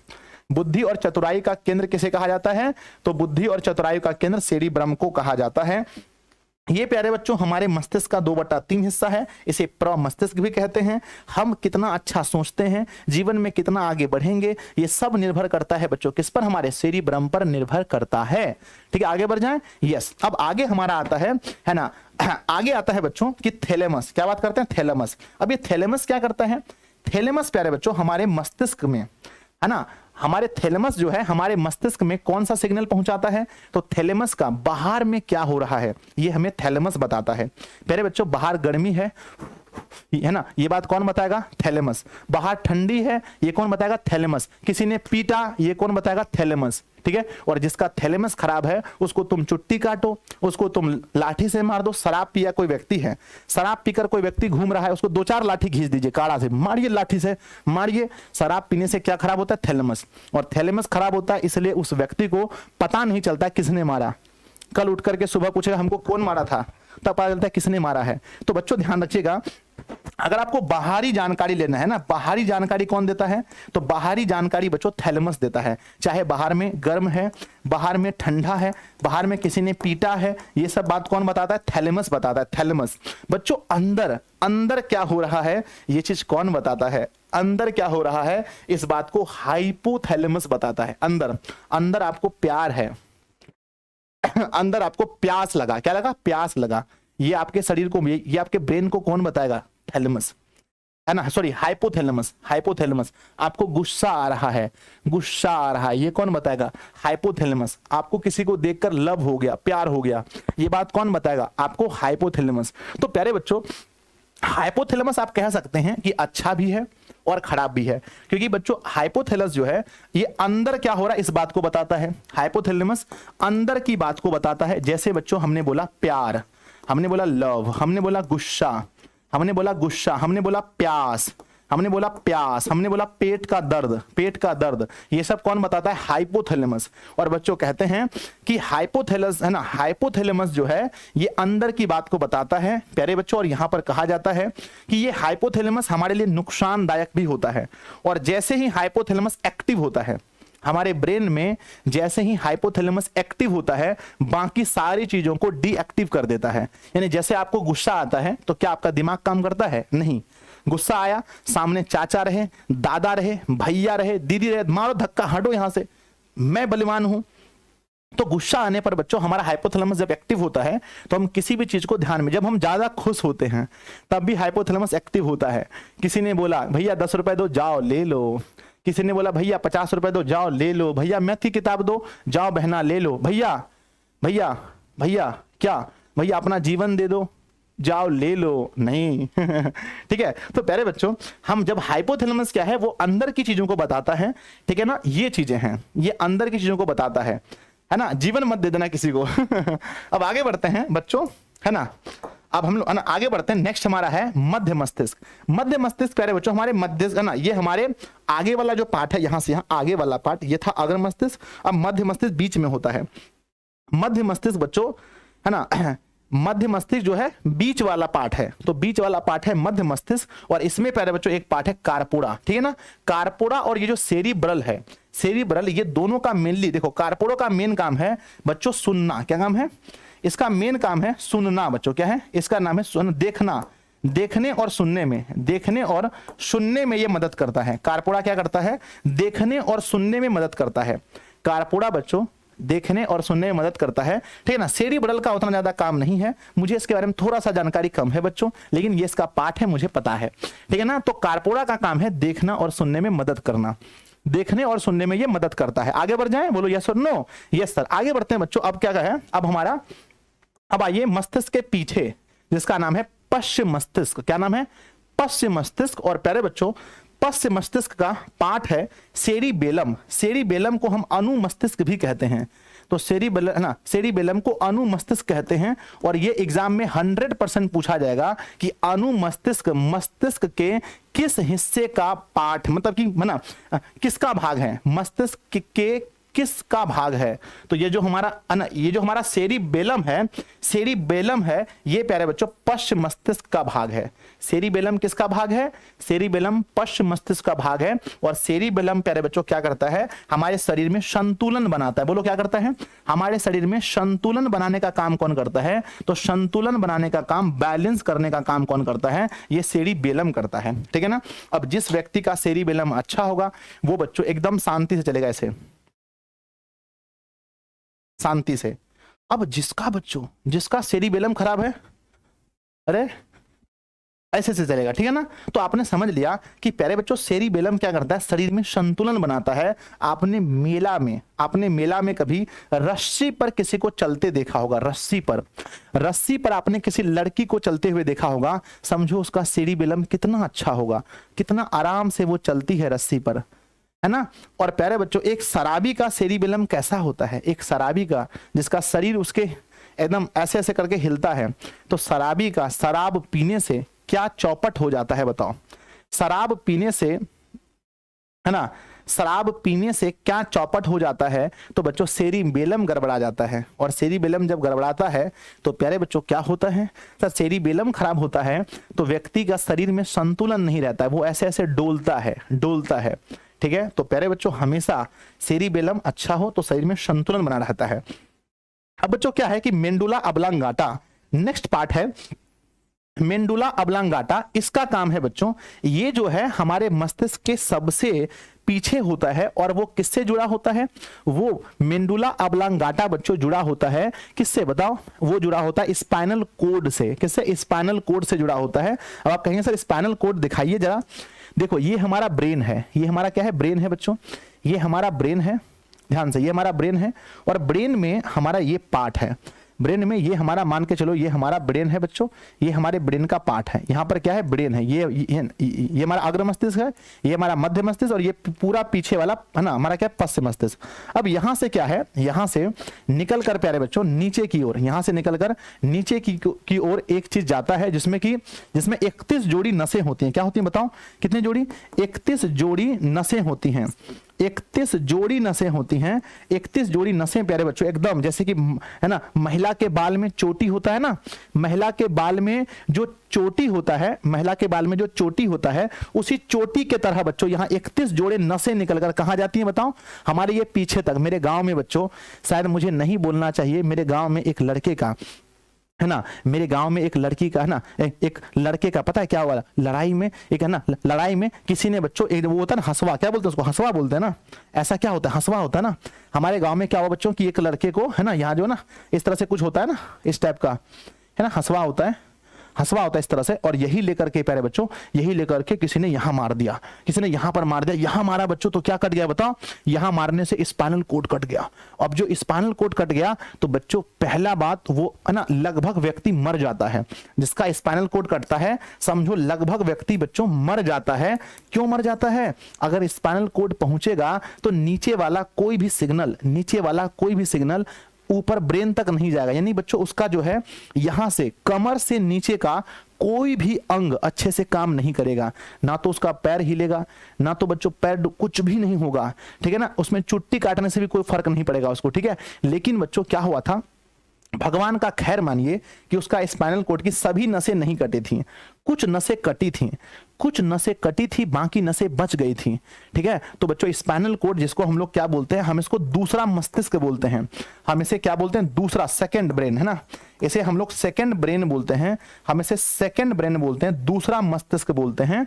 बुद्धि और चतुराई का केंद्र किसे कहा जाता है? तो बुद्धि और चतुराई का केंद्र सेरिब्रम को कहा जाता है। ये प्यारे बच्चों हमारे मस्तिष्क का 2/3 हिस्सा है, इसे प्रमस्तिष्क भी कहते हैं। हम कितना अच्छा सोचते हैं, जीवन में कितना आगे बढ़ेंगे, ये सब निर्भर करता है बच्चों किस पर? हमारे सेरिब्रम पर निर्भर करता है। ठीक है, आगे बढ़ जाएं। यस, अब आगे हमारा आता है ना, आगे आता है बच्चों कि थैलेमस। क्या बात करते हैं? थैलेमस। अब ये थैलेमस क्या करता है? थैलेमस प्यारे बच्चों हमारे मस्तिष्क में, है ना, हमारे थैलेमस जो है हमारे मस्तिष्क में कौन सा सिग्नल पहुंचाता है? तो थैलेमस का बाहर में क्या हो रहा है ये हमें थैलेमस बताता है। प्यारे बच्चों बाहर गर्मी है ना, ये बात कौन बताएगा? थैलेमस। बाहर ठंडी है, ये कौन बताएगा? थैलेमस। किसी ने पीटा, ये कौन बताएगा? थैलेमस। ठीक है, और जिसका थैलेमस खराब है उसको तुम चुट्टी काटो, उसको तुम लाठी से मार दो। शराब पिया कोई व्यक्ति है, शराब पीकर कोई व्यक्ति घूम रहा है, उसको 2-4 लाठी खींच दीजिए, काड़ा से मारिए, लाठी से मारिए। शराब पीने से क्या खराब होता है? थैलेमस। और थैलेमस खराब होता है इसलिए उस व्यक्ति को पता नहीं चलता किसने मारा। कल उठ करके सुबह पूछेगा हमको कौन मारा था, तब पता चलता है किसने मारा है। तो बच्चों ध्यान रखिएगा, अगर आपको बाहरी जानकारी लेना है ना, बाहरी जानकारी कौन देता है? तो बाहरी जानकारी बच्चों थैलेमस देता है। चाहे बाहर में गर्म है, बाहर में ठंडा है, बाहर में किसी ने पीटा है, ये सब बात कौन बताता है? थैलेमस बताता है। थैलेमस। बच्चों अंदर अंदर क्या हो रहा है ये चीज कौन बताता है? अंदर क्या हो रहा है इस बात को हाइपोथैलेमस बताता है। अंदर अंदर आपको प्यार है, अंदर आपको प्यास लगा, क्या लगा? प्यास लगा। ये आपके शरीर को, ये आपके ब्रेन को कौन बताएगा? थैलेमस, है ना, सॉरी हाइपोथैलेमस। हाइपोथैलेमस। आपको गुस्सा आ रहा है, गुस्सा आ रहा है, ये कौन बताएगा? हाइपोथैलेमस। आपको किसी को देखकर लव हो गया, प्यार हो गया, ये बात कौन बताएगा? आपको हाइपोथैलेमस। तो प्यारे बच्चों हाइपोथैलेमस आप कह सकते हैं कि अच्छा भी है और खराब भी है, क्योंकि बच्चों हाइपोथैलेमस जो है ये अंदर क्या हो रहा है इस बात को बताता है। हाइपोथैलेमस अंदर की बात को बताता है। जैसे बच्चों हमने बोला प्यार, हमने बोला लव, हमने बोला गुस्सा, हमने बोला गुस्सा, हमने बोला प्यास, हमने बोला प्यास, हमने बोला पेट का दर्द, पेट का दर्द, ये सब कौन बताता है? हाइपोथैलेमस। और बच्चों कहते हैं कि हाइपोथैलेमस, है ना, हाइपोथैलेमस जो है ये अंदर की बात को बताता है प्यारे बच्चों। और यहां पर कहा जाता है कि ये हाइपोथैलेमस हमारे लिए नुकसानदायक भी होता है। और जैसे ही हाइपोथैलेमस एक्टिव होता है हमारे ब्रेन में, जैसे ही हाइपोथैलेमस एक्टिव होता है बाकी सारी चीजों को डीएक्टिव कर देता है। यानी जैसे आपको गुस्सा आता है तो क्या आपका दिमाग काम करता है? नहीं। गुस्सा आया, सामने चाचा रहे, दादा रहे, भैया रहे, दीदी रहे, मारो धक्का, हटो यहां से, मैं बलवान हूं। तो गुस्सा आने पर बच्चों हमारा हाइपोथैलेमस जब एक्टिव होता है तो हम किसी भी चीज को ध्यान में, जब हम ज्यादा खुश होते हैं तब भी हाइपोथैलेमस एक्टिव होता है। किसी ने बोला भैया 10 रुपए दो, जाओ ले लो। किसी ने बोला भैया 50 रुपए दो, जाओ ले लो। भैया मैथ की किताब दो, जाओ बहना ले लो। भैया भैया भैया क्या भैया अपना जीवन दे दो, जाओ ले लो, नहीं। ठीक है, तो प्यारे बच्चों, हम जब हाइपोथैलेमस क्या है, वो अंदर की चीजों को बताता है, ठीक है ना, ये चीजें हैं, ये अंदर की चीजों को बताता है ना, जीवन मत दे देना किसी को। अब आगे बढ़ते हैं बच्चों, है ना, अब हम लोग आगे बढ़ते हैं। नेक्स्ट हमारा है मध्य मस्तिष्क। मध्य मस्तिष्क प्यारे बच्चों, हमारे मस्तिष्क है ना, ये हमारे आगे वाला जो पार्ट है, यहां से यहां आगे वाला पार्ट, ये था अग्र मस्तिष्क, अब मध्य मस्तिष्क बीच में होता है। मध्य मस्तिष्क बच्चों, है ना, मध्य मस्तिष्क जो है बीच वाला पार्ट है, तो बीच वाला पार्ट है मध्य मस्तिष्क, और इसमें प्यारे बच्चों एक पार्ट है कारपोरा, ठीक है ना। कारपोरा और ये जो सेरिब्रल है, सेरिब्रल, ये दोनों का मेनली, देखो कारपोरा का मेन काम है बच्चों सुनना, क्या काम है इसका, मेन काम है सुनना बच्चों, क्या है इसका नाम है सुन, देखना, देखने और सुनने में, देखने और सुनने में ये मदद करता है। कारपोरा क्या करता है, देखने और सुनने में मदद करता है। कारपोरा बच्चों देखने और सुनने में मदद करता है, ठीक है ना। सेरिब्रल का उतना ज्यादा काम नहीं है, मुझे इसके बारे में थोड़ा सा जानकारी कम है बच्चों, लेकिन ये इसका पार्ट है, मुझे पता है, ठीक है ना। तो कारपोरा का काम है देखना और सुनने में मदद करना, देखने और सुनने में ये मदद करता है। आगे बढ़ जाएं, बोलो यस और नो। यस सर, आगे बढ़ते हैं बच्चों। अब क्या है, अब हमारा, अब आइए मस्तिष्क के पीछे, जिसका नाम है पश्चिम मस्तिष्क। क्या नाम है, पश्चिम मस्तिष्क। और प्यारे बच्चों, पश्चिम मस्तिष्क का पार्ट है सेरिबेलम। सेरिबेलम को हम अनुमस्तिष्क भी कहते हैं, तो सेरिबेलम, है ना, सेरिबेलम को अनुमस्तिष्क कहते हैं। और ये एग्जाम में 100% पूछा जाएगा कि अनुमस्तिष्क मस्तिष्क के किस हिस्से का पार्ट, मतलब कि है ना, किसका भाग है, मस्तिष्क के किसका भाग है। तो ये जो हमारा, ये जो हमारा सेरिबेलम है, सेरिबेलम है, ये प्यारे बच्चों पश्चिम मस्तिष्क का भाग है। सेरिबेलम किसका भाग है, सेरिबेलम पश्चिम मस्तिष्क का भाग है। और सेरिबेलम प्यारे बच्चों क्या करता है, हमारे शरीर में संतुलन बनाता है। बोलो क्या करता है, हमारे शरीर में संतुलन बनाने का काम कौन करता है, तो संतुलन बनाने का काम, बैलेंस करने का काम कौन करता है, ये सेरिबेलम करता है, ठीक है ना। अब जिस व्यक्ति का सेरिबेलम अच्छा होगा, वो बच्चों एकदम शांति से चलेगा, ऐसे शांति से। अब जिसका बच्चों, जिसका सेरिबेलम खराब है, अरे ऐसे से चलेगा, ठीक है ना। तो आपने समझ लिया कि प्यारे बच्चों सेरिबेलम क्या करता है, शरीर में संतुलन बनाता है। आपने मेला में कभी रस्सी पर किसी को चलते देखा होगा, रस्सी पर आपने किसी लड़की को चलते हुए देखा होगा, समझो उसका सेरिबेलम कितना अच्छा होगा, कितना आराम से वो चलती है रस्सी पर, है ना। और प्यारे बच्चों एक शराबी का सेरिबेलम कैसा होता है, एक शराबी का जिसका शरीर उसके एकदम ऐसे ऐसे करके हिलता है, तो शराबी का शराब पीने से क्या चौपट हो जाता है, बताओ। शराब पीने से, है ना, शराब पीने से क्या चौपट हो जाता है, तो बच्चों सेरिबेलम गड़बड़ा जाता है। और सेरिबेलम जब गड़बड़ाता है तो प्यारे बच्चों क्या होता है, सर सेरिबेलम खराब होता है तो व्यक्ति का शरीर में संतुलन नहीं रहता है, वो ऐसे ऐसे डोलता है, ठीक है। तो प्यारे बच्चों हमेशा सेरिबेलम अच्छा हो तो शरीर में संतुलन बना रहता है। अब बच्चों क्या है कि मेंडुला ऑब्लांगाटा नेक्स्ट पार्ट है। मेंडुला ऑब्लांगाटा, इसका काम है बच्चों, ये जो है हमारे मस्तिष्क के सबसे पीछे होता है। और वो किससे जुड़ा होता है, वो मेंडुला ऑब्लांगाटा बच्चों जुड़ा होता है किससे, बताओ। वो जुड़ा होता है स्पाइनल कोड से। किससे, स्पाइनल कोड से जुड़ा होता है। अब आप कहेंगे सर स्पाइनल कोड दिखाइए जरा। देखो ये हमारा ब्रेन है, ये हमारा क्या है, ब्रेन है बच्चों, ये हमारा ब्रेन है, ध्यान से, ये हमारा ब्रेन है। और ब्रेन में हमारा ये पार्ट है, ब्रेन में ये हमारा, मान के चलो ये हमारा ब्रेन है बच्चों, ये हमारे ब्रेन का पार्ट है। यहाँ पर क्या है, ब्रेन है, ये हमारा अग्र मस्तिष्क है, ये हमारा मध्य मस्तिष्क, और ये पूरा पीछे वाला है ना हमारा क्या है, पश्चिम मस्तिष्क। अब यहाँ से क्या है, यहाँ से निकल कर प्यारे बच्चों नीचे की ओर, यहाँ से निकल कर नीचे की ओर एक चीज जाता है जिसमें 31 जोड़ी नसें होती हैं। क्या होती है बताओ, कितनी जोड़ी, 31 जोड़ी नसें होती हैं। 31 जोड़ी नसें होती हैं। 31 जोड़ी नसें प्यारे बच्चों एकदम जैसे कि, है ना, महिला के बाल में चोटी होता है ना, महिला के बाल में जो चोटी होता है, महिला के बाल में जो चोटी होता है, उसी चोटी के तरह बच्चों यहाँ 31 जोड़े नसें निकलकर कहाँ जाती हैं बताओ, हमारे ये पीछे तक। मेरे गांव में बच्चों, शायद मुझे नहीं बोलना चाहिए, मेरे गांव में एक लड़के का, है ना, मेरे गांव में एक लड़की का, है ना, एक लड़के का पता है क्या हुआ, लड़ाई में, एक है ना, लड़ाई में किसी ने बच्चों, एक वो होता है ना हंसवा, क्या बोलते हैं उसको, हंसवा बोलते हैं ना, ऐसा क्या होता है, हंसवा होता है ना। हमारे गांव में क्या हुआ बच्चों कि एक लड़के को, है ना, यहाँ जो ना इस तरह से कुछ होता है ना, इस टाइप का, है ना, हंसवा होता है। हंसवा होता है इस तरह से, और यही लेकर के प्यारे बच्चों, यही लेकर के किसी ने यहां मार दिया, किसी ने यहां पर मार दिया, यहां मारा बच्चों तो क्या कट गया बताओ, यहां मारने से स्पाइनल कोड कट गया। अब जो स्पाइनल कोड कट गया तो बच्चों पहला बात वो है ना, लगभग व्यक्ति मर जाता है। जिसका स्पाइनल कोड कटता है समझो लगभग व्यक्ति बच्चों मर जाता है। क्यों मर जाता है? अगर स्पाइनल कोड पहुंचेगा तो नीचे वाला कोई भी सिग्नल, नीचे वाला कोई भी सिग्नल ऊपर ब्रेन तक नहीं जाएगा। यानी बच्चों उसका जो है यहां से कमर से नीचे का कोई भी अंग अच्छे से काम नहीं करेगा, ना तो उसका पैर हिलेगा, ना तो बच्चों पैर कुछ भी नहीं होगा, ठीक है ना। उसमें चुट्टी काटने से भी कोई फर्क नहीं पड़ेगा उसको, ठीक है। लेकिन बच्चों क्या हुआ था, भगवान का खैर मानिए कि उसका स्पाइनल कोड की सभी नसें नहीं कटी थी, कुछ नसें कटी थी, कुछ नसें कटी थी, बाकी नसें बच गई थी, ठीक है। तो बच्चों स्पाइनल कोड जिसको हम लोग क्या बोलते हैं, हम इसको दूसरा मस्तिष्क बोलते हैं, हम इसे क्या बोलते हैं, दूसरा सेकंड ब्रेन, है ना। इसे हम लोग सेकंड ब्रेन बोलते हैं, हम इसे सेकंड ब्रेन बोलते हैं, दूसरा मस्तिष्क बोलते हैं,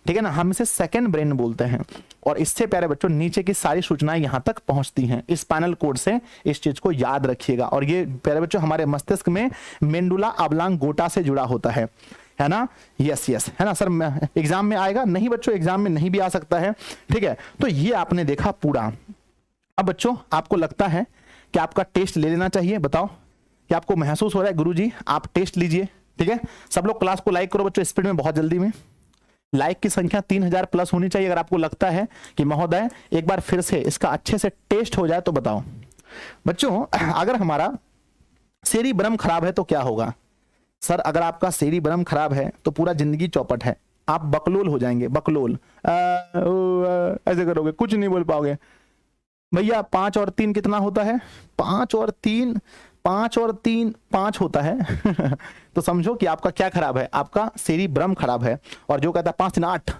ठीक है ना। हम इसे सेकंड ब्रेन बोलते हैं। और इससे प्यारे बच्चों नीचे की सारी सूचनाएं यहां तक पहुंचती हैं स्पाइनल कोड से, इस चीज को याद रखिएगा। और ये प्यारे बच्चों हमारे मस्तिष्क में मेंडुला ऑब्लांगोटा से जुड़ा होता है ना। यस यस, है ना सर, एग्जाम में आएगा नहीं बच्चों, एग्जाम में नहीं भी आ सकता है, ठीक है। तो ये आपने देखा पूरा। अब बच्चों आपको लगता है कि आपका टेस्ट ले लेना चाहिए, बताओ कि आपको महसूस हो रहा है गुरुजी आप टेस्ट लीजिए, ठीक है। सब लोग क्लास को लाइक करो बच्चों स्पीड में, बहुत जल्दी में। लाइक की संख्या 3000 प्लस होनी चाहिए। अगर आपको लगता है कि महोदय एक बार फिर से इसका अच्छे से टेस्ट हो जाए तो बताओ। बच्चों अगर हमारा सेरिब्रम खराब है तो क्या होगा? सर अगर आपका सेरिब्रम खराब है तो पूरा जिंदगी चौपट है, आप बकलोल हो जाएंगे, बकलोल ऐसे करोगे, कुछ नहीं बोल पाओगे। भैया 5 और 3 कितना होता है? 5 और 3 5 होता है तो समझो कि आपका क्या खराब है, आपका सेरिब्रम खराब है। और जो कहता है 5 3 8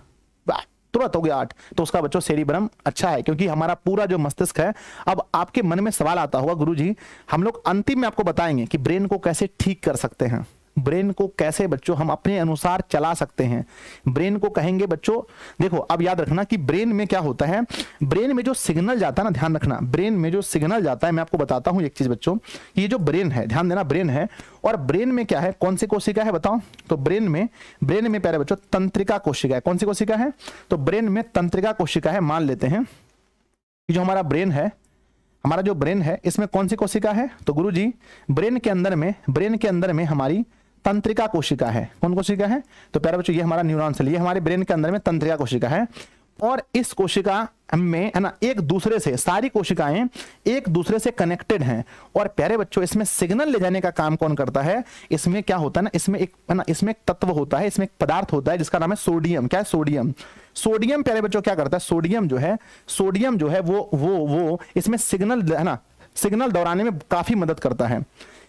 तुरंत हो गया 8, तो उसका बच्चों सेरिब्रम अच्छा है, क्योंकि हमारा पूरा जो मस्तिष्क है। अब आपके मन में सवाल आता होगा गुरुजी हम लोग अंतिम में आपको बताएंगे कि ब्रेन को कैसे ठीक कर सकते हैं, ब्रेन को कैसे बच्चों हम अपने अनुसार चला सकते हैं। ब्रेन को कहेंगे बच्चों, देखो अब याद रखना कि ब्रेन में क्या होता है, ब्रेन में जो सिग्नल जाता है ना, ध्यान रखना, ब्रेन में जो सिग्नल जाता है, मैं आपको बताता हूं एक चीज बच्चों, ये जो ब्रेन है, ध्यान देना, ब्रेन है, और ब्रेन में क्या है, कौन सी कोशिका है बताओ? तो ब्रेन में प्यारे बच्चों तंत्रिका कोशिका है। कौन सी कोशिका है? तो ब्रेन में तंत्रिका कोशिका है। मान लेते हैं कि जो हमारा ब्रेन है, हमारा जो ब्रेन है इसमें कौन सी कोशिका है? तो गुरुजी ब्रेन के अंदर में हमारी तंत्रिका कोशिका है। कौन कोशिका है? तो प्यारे बच्चों ये हमारा न्यूरॉन सेल, ये हमारे ब्रेन के अंदर में तंत्रिका कोशिका है। और इस कोशिका में है ना एक दूसरे से, सारी कोशिकाएं एक दूसरे से कनेक्टेड हैं। और प्यारे बच्चों इसमें सिग्नल ले जाने का काम कौन करता है? इसमें क्या होता है ना, इसमें एक है ना, इसमें एक तत्व होता है, इसमें एक पदार्थ होता है जिसका नाम है सोडियम। क्या है? सोडियम। सोडियम प्यारे बच्चों क्या करता है? सोडियम जो है वो इसमें सिग्नल है ना, सिग्नल दौड़ाने में काफी मदद करता है।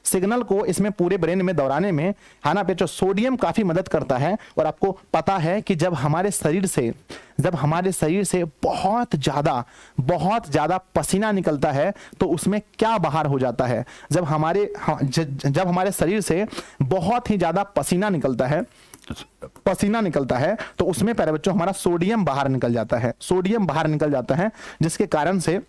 सिग्नल को इसमें पूरे ब्रेन में दौड़ाने में है ना बच्चों सोडियम काफी मदद करता है। और आपको पता है कि जब हमारे शरीर से बहुत ज्यादा पसीना निकलता है तो उसमें क्या बाहर हो जाता है? जब हमारे शरीर से बहुत ही ज्यादा पसीना निकलता है तो उसमें प्यारे बच्चों हमारा सोडियम बाहर निकल जाता है, जिसके कारण से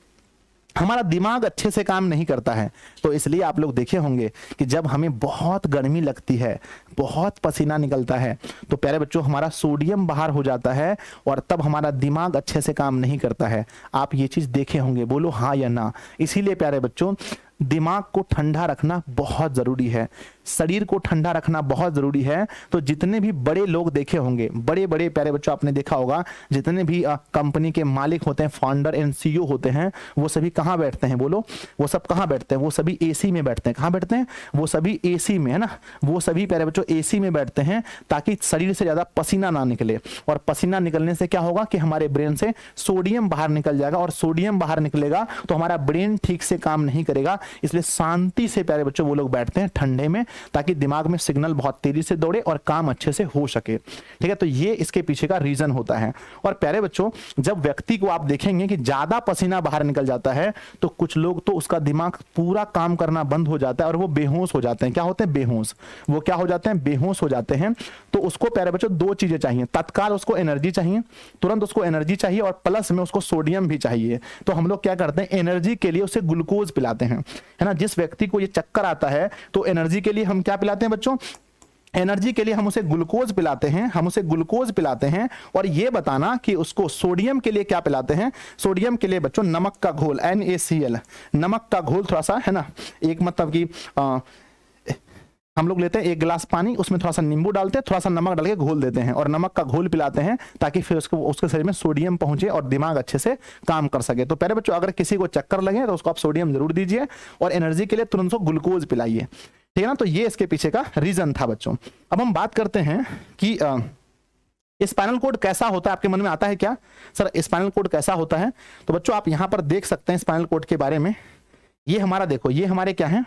हमारा दिमाग अच्छे से काम नहीं करता है। तो इसलिए आप लोग देखे होंगे कि जब हमें बहुत गर्मी लगती है, बहुत पसीना निकलता है, तो प्यारे बच्चों हमारा सोडियम बाहर हो जाता है और तब हमारा दिमाग अच्छे से काम नहीं करता है। आप ये चीज देखे होंगे, बोलो हाँ या ना। इसीलिए प्यारे बच्चों दिमाग को ठंडा रखना बहुत जरूरी है, शरीर को ठंडा रखना बहुत जरूरी है। तो जितने भी बड़े लोग देखे होंगे, बड़े प्यारे बच्चों आपने देखा होगा, जितने भी कंपनी के मालिक होते हैं, फाउंडर एंड सीईओ होते हैं, वो सभी कहाँ बैठते हैं? बोलो, वो सब कहाँ बैठते हैं? वो सभी एसी में बैठते हैं। कहाँ बैठते हैं? वो सभी एसी में, है ना। वो सभी प्यारे बच्चों एसी में बैठते हैं ताकि शरीर से ज्यादा पसीना ना निकले। और पसीना निकलने से क्या होगा कि हमारे ब्रेन से सोडियम बाहर निकल जाएगा, और सोडियम बाहर निकलेगा तो हमारा ब्रेन ठीक से काम नहीं करेगा। इसलिए शांति से प्यारे बच्चों वो लोग बैठते हैं ठंडे में, ताकि दिमाग में सिग्नल बहुत तेजी से दौड़े और काम अच्छे से हो सके, ठीक है। तो ये इसके पीछे का रीजन होता है। और प्यारे बच्चों जब व्यक्ति को आप देखेंगे कि ज्यादा पसीना बाहर निकल जाता है तो कुछ लोग तो उसका दिमाग पूरा काम करना बंद हो जाता है और वो बेहोश हो जाते हैं। क्या होते हैं? बेहोश। वो क्या हो जाते हैं? बेहोश हो जाते हैं। तो उसको प्यारे बच्चों दो चीजें चाहिए, तत्काल उसको एनर्जी चाहिए, तुरंत उसको एनर्जी चाहिए, और प्लस में उसको सोडियम भी चाहिए। तो हम लोग क्या करते हैं? एनर्जी के लिए उसे ग्लूकोज पिलाते हैं, है ना। जिस व्यक्ति को ये चक्कर आता है तो एनर्जी के लिए हम क्या पिलाते हैं बच्चों? एनर्जी के लिए हम उसे ग्लूकोज पिलाते हैं, हम उसे ग्लूकोज पिलाते हैं, और ये बताना कि उसको सोडियम के लिए क्या पिलाते हैं। सोडियम के लिए बच्चों नमक का घोल, NaCl, नमक का घोल थोड़ा सा, है ना, एक मतलब कि हम लोग लेते हैं 1 गिलास पानी, उसमें थोड़ा सा नींबू डालते हैं, थोड़ा सा नमक डाल के घोल देते हैं और नमक का घोल पिलाते हैं, ताकि फिर उसके शरीर में सोडियम पहुंचे और दिमाग अच्छे से काम कर सके। तो प्यारे बच्चों, अगर किसी को चक्कर लगे तो उसको आप सोडियम जरूर दीजिए, और एनर्जी के लिए तुरंत उसको ग्लूकोज पिलाइए, ठीक है ना। तो ये इसके पीछे का रीजन था बच्चों। अब हम बात करते हैं कि स्पाइनल कोड कैसा होता है। आपके मन में आता है क्या सर स्पाइनल कोड कैसा होता है? तो बच्चों आप यहां पर देख सकते हैं स्पाइनल कोड के बारे में। ये हमारा देखो, ये हमारे क्या है,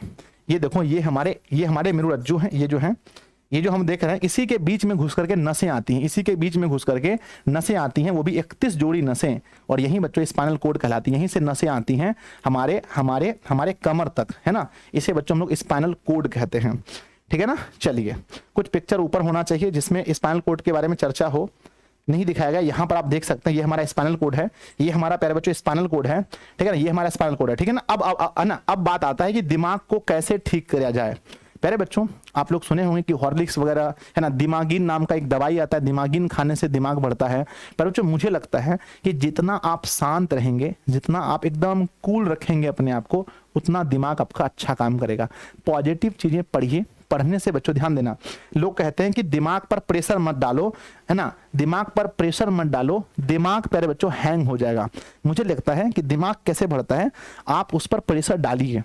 ये देखो, ये हमारे मेरुरज्जु हैं, ये जो है, ये जो हम देख रहे हैं, इसी के बीच में घुस करके नसें आती हैं, इसी के बीच में घुस करके नसें आती हैं, वो भी 31 जोड़ी नसें, और यही बच्चों स्पाइनल कोड कहलाती हैं। यहीं से नसें आती हैं हमारे हमारे हमारे कमर तक, है ना। इसे बच्चों हम लोग स्पाइनल कोड कहते हैं, ठीक है ना। चलिए, कुछ पिक्चर ऊपर होना चाहिए जिसमें स्पाइनल कोड के बारे में चर्चा हो। नहीं दिखाया गया, यहाँ पर आप देख सकते हैं, ये हमारा स्पाइनल कोड है, ये हमारा प्यारे बच्चों स्पाइनल कोड है, ठीक है ना, ये हमारा स्पाइनल कोड है, ठीक है ना। अब बात आता है कि दिमाग को कैसे ठीक किया जाए। प्यारे बच्चों, आप लोग सुने होंगे कि हॉर्लिक्स वगैरह, है ना, दिमागिन नाम का एक दवाई आता है, दिमागिन खाने से दिमाग बढ़ता है। पर बच्चों मुझे लगता है कि जितना आप शांत रहेंगे, जितना आप एकदम कूल रखेंगे अपने आप को, उतना दिमाग आपका अच्छा काम करेगा। पॉजिटिव चीजें पढ़िए, पढ़ने से बच्चों ध्यान देना, लोग कहते हैं कि दिमाग पर प्रेशर मत डालो, है ना, दिमाग पर प्रेशर मत डालो, दिमाग प्यारे बच्चों हैंग हो जाएगा। मुझे लगता है कि दिमाग कैसे बढ़ता है, आप उस पर प्रेशर डालिए।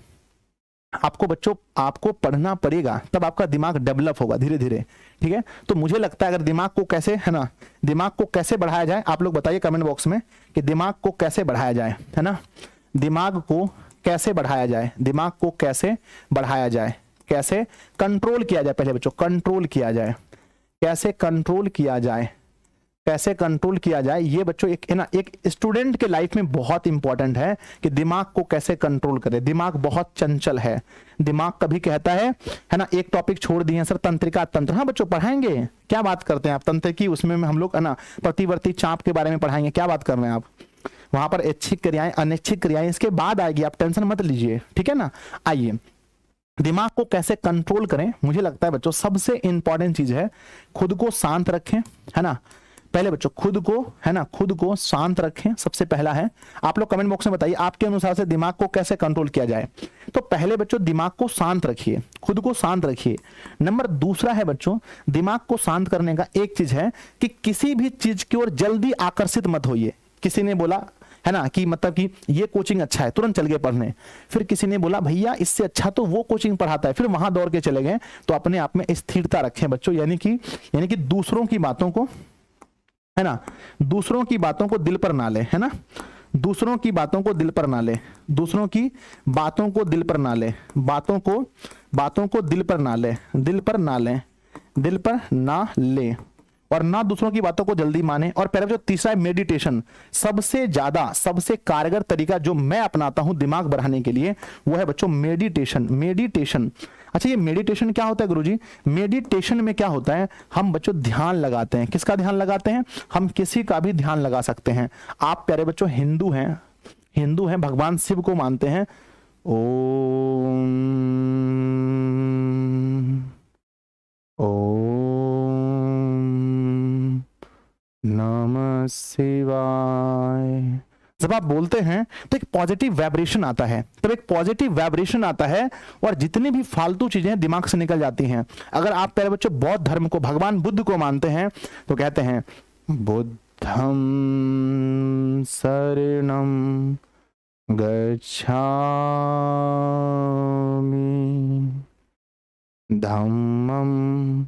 आपको बच्चों, आपको पढ़ना पड़ेगा, तब आपका दिमाग डेवलप होगा धीरे धीरे, ठीक है। तो मुझे लगता है अगर दिमाग को कैसे, है ना, दिमाग को कैसे बढ़ाया जाए, आप लोग बताइए कमेंट बॉक्स में कि दिमाग को कैसे बढ़ाया जाए, है ना, दिमाग को कैसे बढ़ाया जाए, दिमाग को कैसे बढ़ाया जाए, कैसे कंट्रोल किया जाए। पहले बच्चों कंट्रोल किया जाए, कैसे कंट्रोल किया जाए, कैसे कंट्रोल किया जाए, ये बच्चों एक, है ना, एक स्टूडेंट के लाइफ में बहुत इंपॉर्टेंट है कि दिमाग को कैसे कंट्रोल करे। दिमाग बहुत चंचल है, दिमाग कभी कहता है ना। एक टॉपिक छोड़ दिए सर, तंत्रिका तंत्र, हाँ बच्चों पढ़ाएंगे, क्या बात करते हैं आप, तंत्र की उसमें हम लोग, है ना, प्रतिवर्ती चाप के बारे में पढ़ाएंगे, क्या बात कर रहे हैं आप। वहां पर ऐच्छिक क्रियाएं, अनैच्छिक क्रियाएं इसके बाद आएगी, आप टेंशन मत लीजिए, ठीक है ना। आइए, दिमाग को कैसे कंट्रोल करें। मुझे लगता है बच्चों सबसे इंपॉर्टेंट चीज है खुद को शांत रखें, है ना। पहले बच्चों खुद को, है ना, खुद को शांत रखें, सबसे पहला है। आप लोग कमेंट बॉक्स में बताइए आपके अनुसार से दिमाग को कैसे कंट्रोल किया जाए। तो पहले बच्चों दिमाग को शांत रखिए, खुद को शांत रखिए। नंबर दूसरा है बच्चों, दिमाग को शांत करने का एक चीज है कि किसी भी चीज की ओर जल्दी आकर्षित मत होइए। किसी ने बोला, है ना, कि मतलब कि ये कोचिंग अच्छा है, तुरंत चल गए पढ़ने। फिर किसी ने बोला भैया इससे अच्छा तो वो कोचिंग पढ़ाता है, फिर वहां दौड़ के चले गए। तो अपने आप में स्थिरता रखें बच्चों, यानी कि दूसरों की बातों को, है ना, दूसरों की बातों को दिल पर ना ले, है ना, दूसरों की बातों को दिल पर ना ले, दूसरों की बातों को दिल पर ना ले, बातों को दिल पर ना ले, दिल पर ना ले, दिल पर ना ले, और ना दूसरों की बातों को जल्दी माने। और पहले जो तीसरा है मेडिटेशन, सबसे ज्यादा सबसे कारगर तरीका जो मैं अपनाता हूं दिमाग बढ़ाने के लिए वो है बच्चों मेडिटेशन। मेडिटेशन, अच्छा ये मेडिटेशन क्या होता है गुरुजी? मेडिटेशन में क्या होता है, हम बच्चों ध्यान लगाते हैं। किसका ध्यान लगाते हैं? हम किसी का भी ध्यान लगा सकते हैं। आप प्यारे बच्चों हिंदू हैं, भगवान शिव को मानते हैं, ओम नमः शिवाय जब आप बोलते हैं तो एक पॉजिटिव वाइब्रेशन आता है, तब एक पॉजिटिव वाइब्रेशन आता है और जितनी भी फालतू चीजें दिमाग से निकल जाती हैं। अगर आप प्यारे बच्चों बौद्ध धर्म को, भगवान बुद्ध को मानते हैं तो कहते हैं बुद्धं शरणं गच्छामि, धम्मं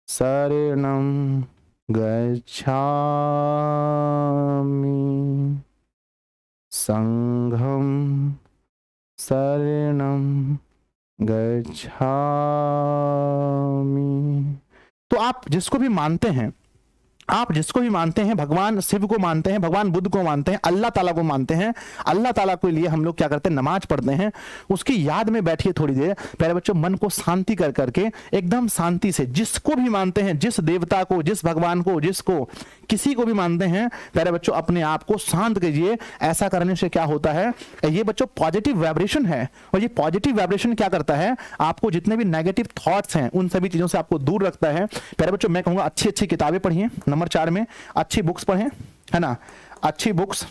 शरणं गच्छामि, संघं शरणं गच्छामि। तो आप जिसको भी मानते हैं आप जिसको भी मानते हैं, भगवान शिव को मानते हैं, भगवान बुद्ध को मानते हैं, अल्लाह ताला को मानते हैं, अल्लाह ताला के लिए हम लोग क्या करते हैं, नमाज पढ़ते हैं, उसकी याद में बैठिए थोड़ी देर प्यारे बच्चों, मन को शांति कर करके एकदम शांति से, जिसको भी मानते हैं, जिस देवता को, जिस भगवान को, जिसको किसी को भी मानते हैं प्यारे बच्चों, अपने आप को शांत कीजिए। ऐसा करने से क्या होता है, ये बच्चों पॉजिटिव वाइब्रेशन है, और ये पॉजिटिव वाइब्रेशन क्या करता है, आपको जितने भी नेगेटिव थॉट्स हैं उन सभी चीजों से आपको दूर रखता है। प्यारे बच्चों मैं कहूंगा अच्छी अच्छी किताबें पढ़िए, नंबर 4 में अच्छी बुक्स पढ़ें, है ना, अच्छी बुक्स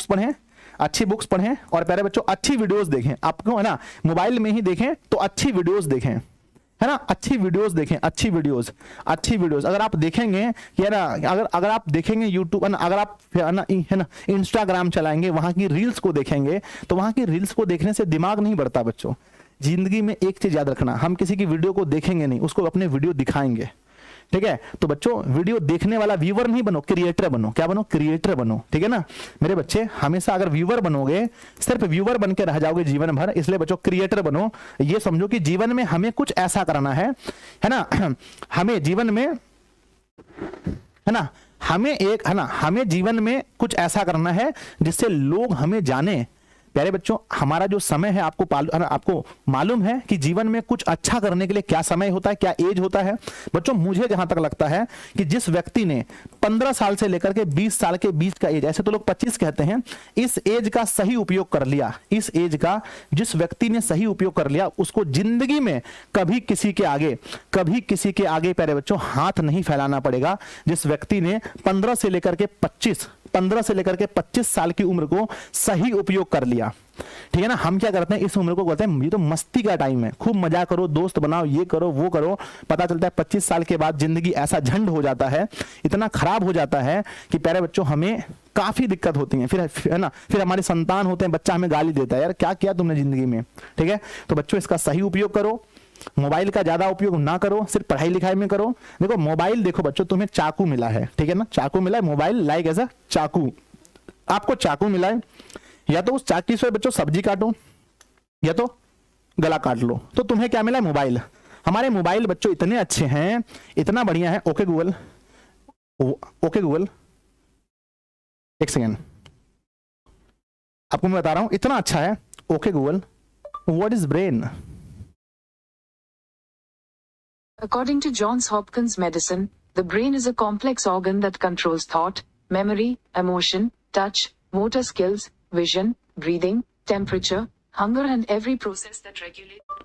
पढ़ें, अच्छी बुक्स पढ़ें, और प्यारे बच्चों अच्छी वीडियोस देखें। आपको है ना मोबाइल में ही देखें तो अच्छी वीडियोस देखें, है ना, अच्छी वीडियोस देखें, अच्छी वीडियोस अगर आप देखेंगे कि है ना, अगर आप देखेंगे यूट्यूब, है ना, अगर आप है ना इंस्टाग्राम चलाएंगे, वहां की रील्स को देखेंगे, तो वहां की रील्स को देखने से दिमाग नहीं बढ़ता बच्चों। जिंदगी में एक चीज याद रखना, हम किसी की वीडियो को देखेंगे नहीं, उसको अपने वीडियो दिखाएंगे, ठीक है। तो बच्चों वीडियो देखने वाला व्यूअर नहीं बनो, क्रिएटर बनो। क्या बनो, क्रिएटर बनो, ठीक है ना मेरे बच्चे। हमेशा अगर व्यूअर बनोगे, सिर्फ व्यूअर बन के रह जाओगे जीवन भर, इसलिए बच्चों क्रिएटर बनो। ये समझो कि जीवन में हमें कुछ ऐसा करना है ना, हमें जीवन में, है ना, हमें जीवन में कुछ ऐसा करना है जिससे लोग हमें जाने। प्यारे बच्चों हमारा जो समय है, आपको मालूम है कि जीवन में कुछ अच्छा करने के लिए क्या समय होता है, क्या एज होता है बच्चों। मुझे जहां तक लगता है कि जिस व्यक्ति ने 15 साल से लेकर के 20 साल के बीच का एज, ऐसे तो लोग 25 कहते हैं, इस एज का सही उपयोग कर लिया, इस एज का जिस व्यक्ति ने सही उपयोग कर लिया, उसको जिंदगी में कभी किसी के आगे प्यारे बच्चों हाथ नहीं फैलाना पड़ेगा। जिस व्यक्ति ने 15 से लेकर के 25 साल की उम्र को सही उपयोग कर लिया, ठीक है ना। हम क्या करते हैं, इस उम्र को बोलते हैं ये तो मस्ती का टाइम है, खूब मजा करो, दोस्त बनाओ, ये करो वो करो। पता चलता है 25 साल के बाद जिंदगी ऐसा झंड हो जाता है, इतना खराब हो जाता है कि प्यारे बच्चों हमें काफी दिक्कत होती है। फिर है ना, फिर हमारे संतान होते हैं, बच्चा हमें गाली देता है, यार क्या किया तुमने जिंदगी में, ठीक है। तो बच्चों इसका सही उपयोग करो, मोबाइल का ज्यादा उपयोग ना करो, सिर्फ पढ़ाई लिखाई में करो। देखो मोबाइल, देखो बच्चों तुम्हें चाकू मिला है, ठीक है ना, चाकू मिला है, मोबाइल लाइक एज अ चाकू, आपको चाकू मिला है, या तो उस चाकू से बच्चों सब्जी काटो या तो गला काट लो, तो तुम्हें क्या मिला है, मोबाइल। हमारे मोबाइल बच्चों इतने अच्छे हैं, इतना बढ़िया है। ओके गूगल, एक सेकेंड, आपको मैं बता रहा हूं, इतना अच्छा है। Okay Google, what is brain? According to Johns Hopkins Medicine, the brain is a complex organ that controls thought, memory, emotion, touch, motor skills, vision, breathing, temperature, hunger and every process that regulates.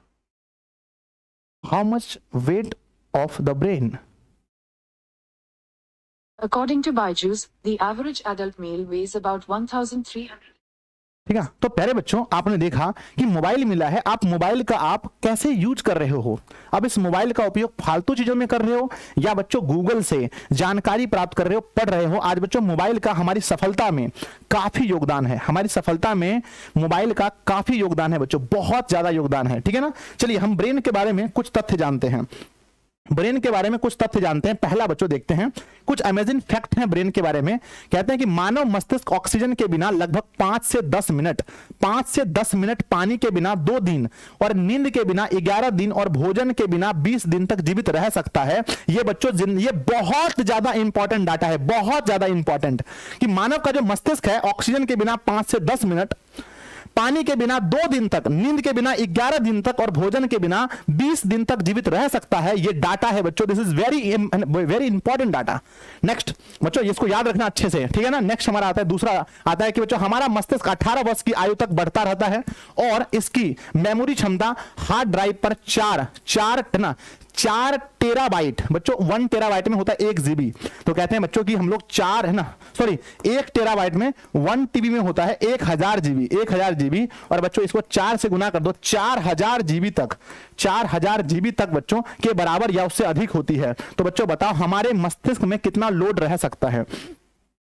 How much weight of the brain? According to Byju's, the average adult male weighs about 1,300. ठीक है। तो प्यारे बच्चों आपने देखा कि मोबाइल मिला है, आप मोबाइल का आप कैसे यूज कर रहे हो। अब इस मोबाइल का उपयोग फालतू चीजों में कर रहे हो या बच्चों गूगल से जानकारी प्राप्त कर रहे हो, पढ़ रहे हो। आज बच्चों मोबाइल का हमारी सफलता में काफी योगदान है, हमारी सफलता में मोबाइल का काफी योगदान है बच्चों, बहुत ज्यादा योगदान है, ठीक है ना। चलिए हम ब्रेन के बारे में कुछ तथ्य जानते हैं, ब्रेन के बारे में कुछ तथ्य जानते हैं। पहला बच्चों देखते हैं कुछ अमेजिंग फैक्ट हैं ब्रेन के बारे में। कहते हैं कि मानव मस्तिष्क ऑक्सीजन के बिना लगभग 5 से 10 मिनट, पानी के बिना 2 दिन और नींद के बिना 11 दिन और भोजन के बिना 20 दिन तक जीवित रह सकता है। ये बच्चों ये बहुत ज्यादा इंपॉर्टेंट डाटा है, बहुत ज्यादा इंपॉर्टेंट, कि मानव का जो मस्तिष्क है ऑक्सीजन के बिना 5 से 10 मिनट, पानी के बिना 2 दिन तक, नींद के बिना 11 दिन तक और भोजन के बिना 20 दिन तक जीवित रह सकता है। ये डाटा है बच्चों, this is very important data. Next बच्चों इसको याद रखना अच्छे से, ठीक है ना। नेक्स्ट हमारा आता है, दूसरा आता है कि बच्चों हमारा मस्तिष्क 18 वर्ष की आयु तक बढ़ता रहता है और इसकी मेमोरी क्षमता हार्ड ड्राइव पर 4 टेराबाइट बच्चों, 1 टेराबाइट में होता है 1 जीबी। तो कहते हैं बच्चों कि हम लोग 1 टेराबाइट में 1 टीबी में होता है 1000 जीबी, और बच्चों इसको 4 से गुना कर दो, 4000 जीबी तक बच्चों के बराबर या उससे अधिक होती है। तो बच्चों बताओ हमारे मस्तिष्क में कितना लोड रह सकता है।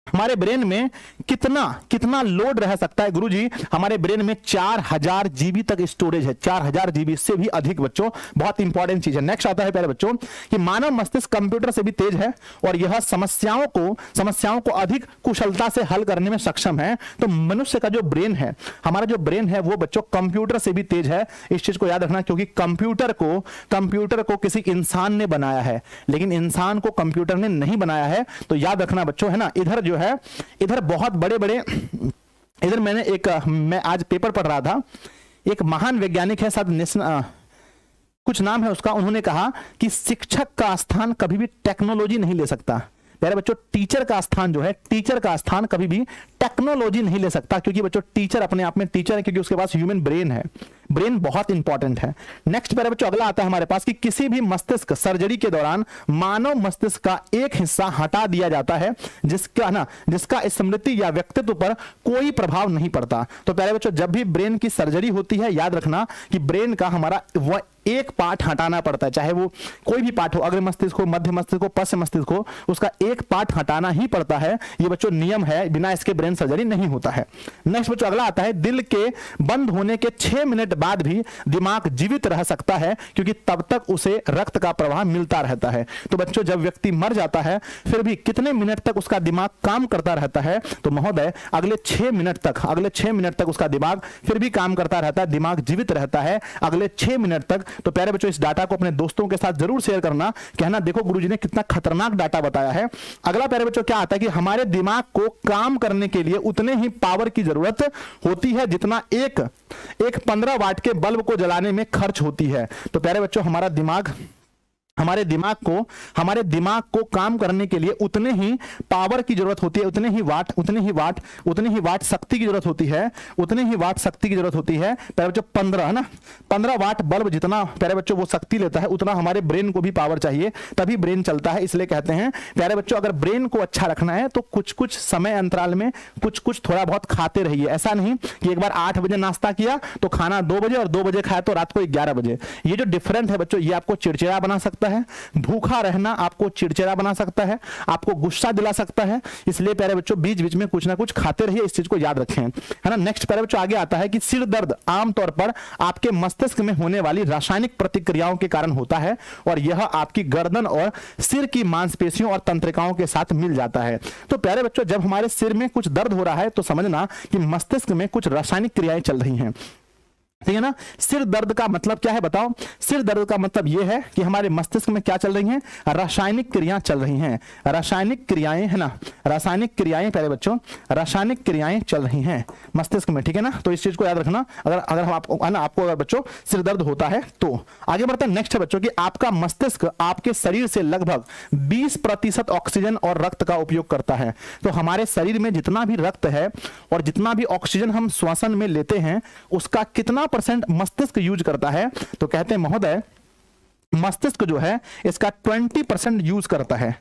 हमारे ब्रेन में कितना कितना लोड रह सकता है गुरुजी? हमारे ब्रेन में 4000 जीबी तक स्टोरेज है, 4000 जीबी, इससे भी अधिक बच्चों। बहुत इंपॉर्टेंट चीज है। नेक्स्ट आता है प्यारे बच्चों कि मानव मस्तिष्क कंप्यूटर से भी तेज है और यह समस्याओं को अधिक कुशलता से हल करने में सक्षम है। तो मनुष्य का जो ब्रेन है, हमारा जो ब्रेन है वो बच्चों कंप्यूटर से भी तेज है। इस चीज को याद रखना, क्योंकि कंप्यूटर को किसी इंसान ने बनाया है, लेकिन इंसान को कंप्यूटर ने नहीं बनाया है। तो याद रखना बच्चों, है ना। इधर जो है, इधर बहुत बड़े बड़े, इधर मैं आज पेपर पढ़ रहा था, एक महान वैज्ञानिक है, शायद कुछ नाम है उसका, उन्होंने कहा कि शिक्षक का स्थान कभी भी टेक्नोलॉजी नहीं ले सकता। प्यारे बच्चों, टीचर का स्थान जो है, टीचर का स्थान कभी भी टेक्नोलॉजी नहीं ले सकता, क्योंकि बच्चों टीचर अपने आप में टीचर है, क्योंकि उसके पास ह्यूमन ब्रेन है। ब्रेन बहुत इंपॉर्टेंट है। नेक्स्ट प्यारे बच्चों अगला आता है हमारे पास कि किसी भी मस्तिष्क सर्जरी के दौरान मानव मस्तिष्क का एक हिस्सा हटा दिया जाता है जिसका स्मृति या व्यक्तित्व पर कोई प्रभाव नहीं पड़ता। तो प्यारे बच्चों, जब भी ब्रेन की सर्जरी होती है, याद रखना कि ब्रेन का हमारा वह एक पार्ट हटाना पड़ता है, चाहे वो कोई भी पार्ट हो, अग्र मस्तिष्क हो, मध्य मस्तिष्क हो, पश्च मस्तिष्क हो, उसका एक पार्ट हटाना ही पड़ता है। ये बच्चों नियम है, बिना इसके ब्रेन सर्जरी नहीं होता है। नेक्स्ट बच्चों अगला आता है, दिल के बंद होने के 6 मिनट बाद भी दिमाग जीवित रह सकता है, क्योंकि तब तक उसे रक्त का प्रवाह मिलता रहता है। तो बच्चों, जब व्यक्ति मर जाता है फिर भी कितने मिनट तक उसका दिमाग काम करता रहता है? तो महोदय, अगले 6 मिनट तक उसका दिमाग फिर भी काम करता रहता है, दिमाग जीवित रहता है अगले 6 मिनट तक। तो प्यारे बच्चों, इस डाटा को अपने दोस्तों के साथ जरूर शेयर करना, कहना देखो गुरुजी ने कितना खतरनाक डाटा बताया है। अगला प्यारे बच्चों क्या आता है कि हमारे दिमाग को काम करने के लिए उतने ही पावर की जरूरत होती है जितना एक 15 वाट के बल्ब को जलाने में खर्च होती है। तो प्यारे बच्चों, हमारे दिमाग को काम करने के लिए उतने ही पावर की जरूरत होती है, उतने ही वाट शक्ति की जरूरत होती है, प्यारे बच्चों 15 वाट बल्ब जितना प्यारे बच्चों वो शक्ति लेता है, उतना हमारे ब्रेन को भी पावर चाहिए, तभी ब्रेन चलता है। इसलिए कहते हैं प्यारे बच्चों, अगर ब्रेन को अच्छा रखना है तो कुछ समय अंतराल में कुछ थोड़ा बहुत खाते रहिए। ऐसा नहीं कि एक बार 8 बजे नाश्ता किया तो खाना 2 बजे और 2 बजे खाया तो रात को 11 बजे। ये जो डिफरेंट है बच्चों, ये आपको चिड़चिड़ा बना सकता है। भूखा रहना आपको चिड़चिड़ा बना सकता है, आपको गुस्सा दिला सकता है। इसलिए प्यारे बच्चों, बीच बीच में कुछ ना कुछ खाते रहिए, इस चीज को याद रखें, है ना। नेक्स्ट प्यारे बच्चों आगे आता है कि सिर दर्द आमतौर पर आपके मस्तिष्क में होने वाली रासायनिक प्रतिक्रियाओं के कारण होता है और यह आपकी गर्दन और सिर की मांसपेशियों और तंत्रिकाओं के साथ मिल जाता है। तो प्यारे बच्चों, जब हमारे सिर में कुछ दर्द हो रहा है तो समझना कि मस्तिष्क में कुछ रासायनिक क्रियाएं चल रही हैं, ठीक है ना। सिर दर्द का मतलब क्या है बताओ? सिर दर्द का मतलब यह है कि हमारे मस्तिष्क में क्या चल रही हैं? रासायनिक क्रियाएं चल रही हैं, रासायनिक क्रियाएं, है ना, रासायनिक क्रियाएं प्यारे बच्चों, रासायनिक क्रियाएं चल रही हैं मस्तिष्क में, ठीक है ना। तो इस चीज को याद रखना, अगर हम आपको अगर बच्चों सिर दर्द होता है तो। आगे बढ़ते हैं नेक्स्ट है बच्चों कि आपका मस्तिष्क आपके शरीर से लगभग 20% ऑक्सीजन और रक्त का उपयोग करता है। तो हमारे शरीर में जितना भी रक्त है और जितना भी ऑक्सीजन हम श्वसन में लेते हैं, उसका कितना % मस्तिष्क यूज करता है? तो कहते हैं महोदय, मस्तिष्क जो है इसका 20% यूज करता है।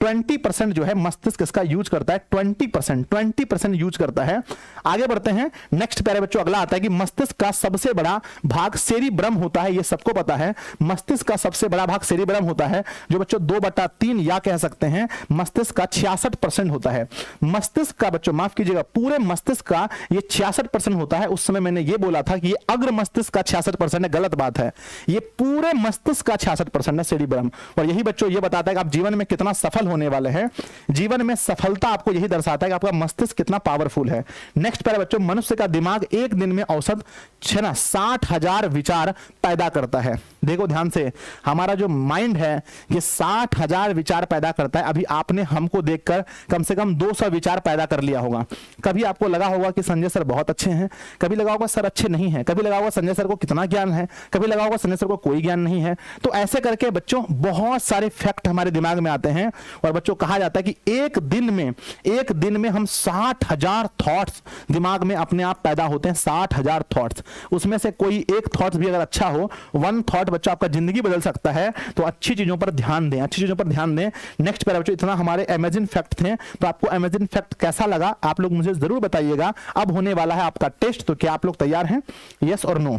20% जो है मस्तिष्क इसका यूज करता है, 20% यूज करता है। आगे बढ़ते हैं नेक्स्ट प्यारे बच्चों अगला आता है कि मस्तिष्क का सबसे बड़ा भाग सेरिब्रम होता है। ये सबको पता है, मस्तिष्क का सबसे बड़ा भाग सेरिब्रम होता है, जो बच्चों 2/3 या कह सकते हैं मस्तिष्क का 66% होता है। मस्तिष्क का बच्चों माफ कीजिएगा, पूरे मस्तिष्क का ये 66% होता है। उस समय मैंने ये बोला था कि ये अग्र मस्तिष्क का 66% है, गलत बात है। ये पूरे मस्तिष्क का 66% है सेरिब्रम। और यही बच्चों ये बताता है कि आप जीवन में कितना सफल होने वाले हैं। जीवन में सफलता आपको यही दर्शाता है कि आपका मस्तिष्क कितना पावरफुल है। नेक्स्ट प्यारे बच्चों, मनुष्य का दिमाग एक दिन में औसत 60,000 विचार पैदा करता है। देखो ध्यान से, हमारा जो माइंड है ये 60,000 विचार पैदा करता है। अभी आपने हमको देखकर कम से कम 200 विचार पैदा कर लिया होगा। कभी आपको लगा होगा कि संजय सर बहुत अच्छे हैं, कभी लगा होगा सर अच्छे नहीं है, कभी लगा होगा संजय सर को कितना ज्ञान है, कभी लगा होगा संजय सर को कोई ज्ञान नहीं है। तो ऐसे करके बच्चों बहुत सारे फैक्ट हमारे दिमाग में आते हैं और बच्चों कहा जाता है कि एक दिन में हम 60,000 थॉट्स दिमाग में अपने आप पैदा होते हैं। 60,000 थॉट्स, उसमें से कोई एक थॉट्स भी अगर अच्छा हो, 1 थॉट बच्चों आपका जिंदगी बदल सकता है। तो अच्छी चीजों पर ध्यान दें, अच्छी चीजों पर ध्यान दें। नेक्स्ट पैरा बच्चों, इतना हमारे अमेजिंग फैक्ट थे। तो आपको अमेजिंग फैक्ट कैसा लगा आप लोग मुझे जरूर बताइएगा। अब होने वाला है आपका टेस्ट, तो क्या आप लोग तैयार हैं? यस और नो?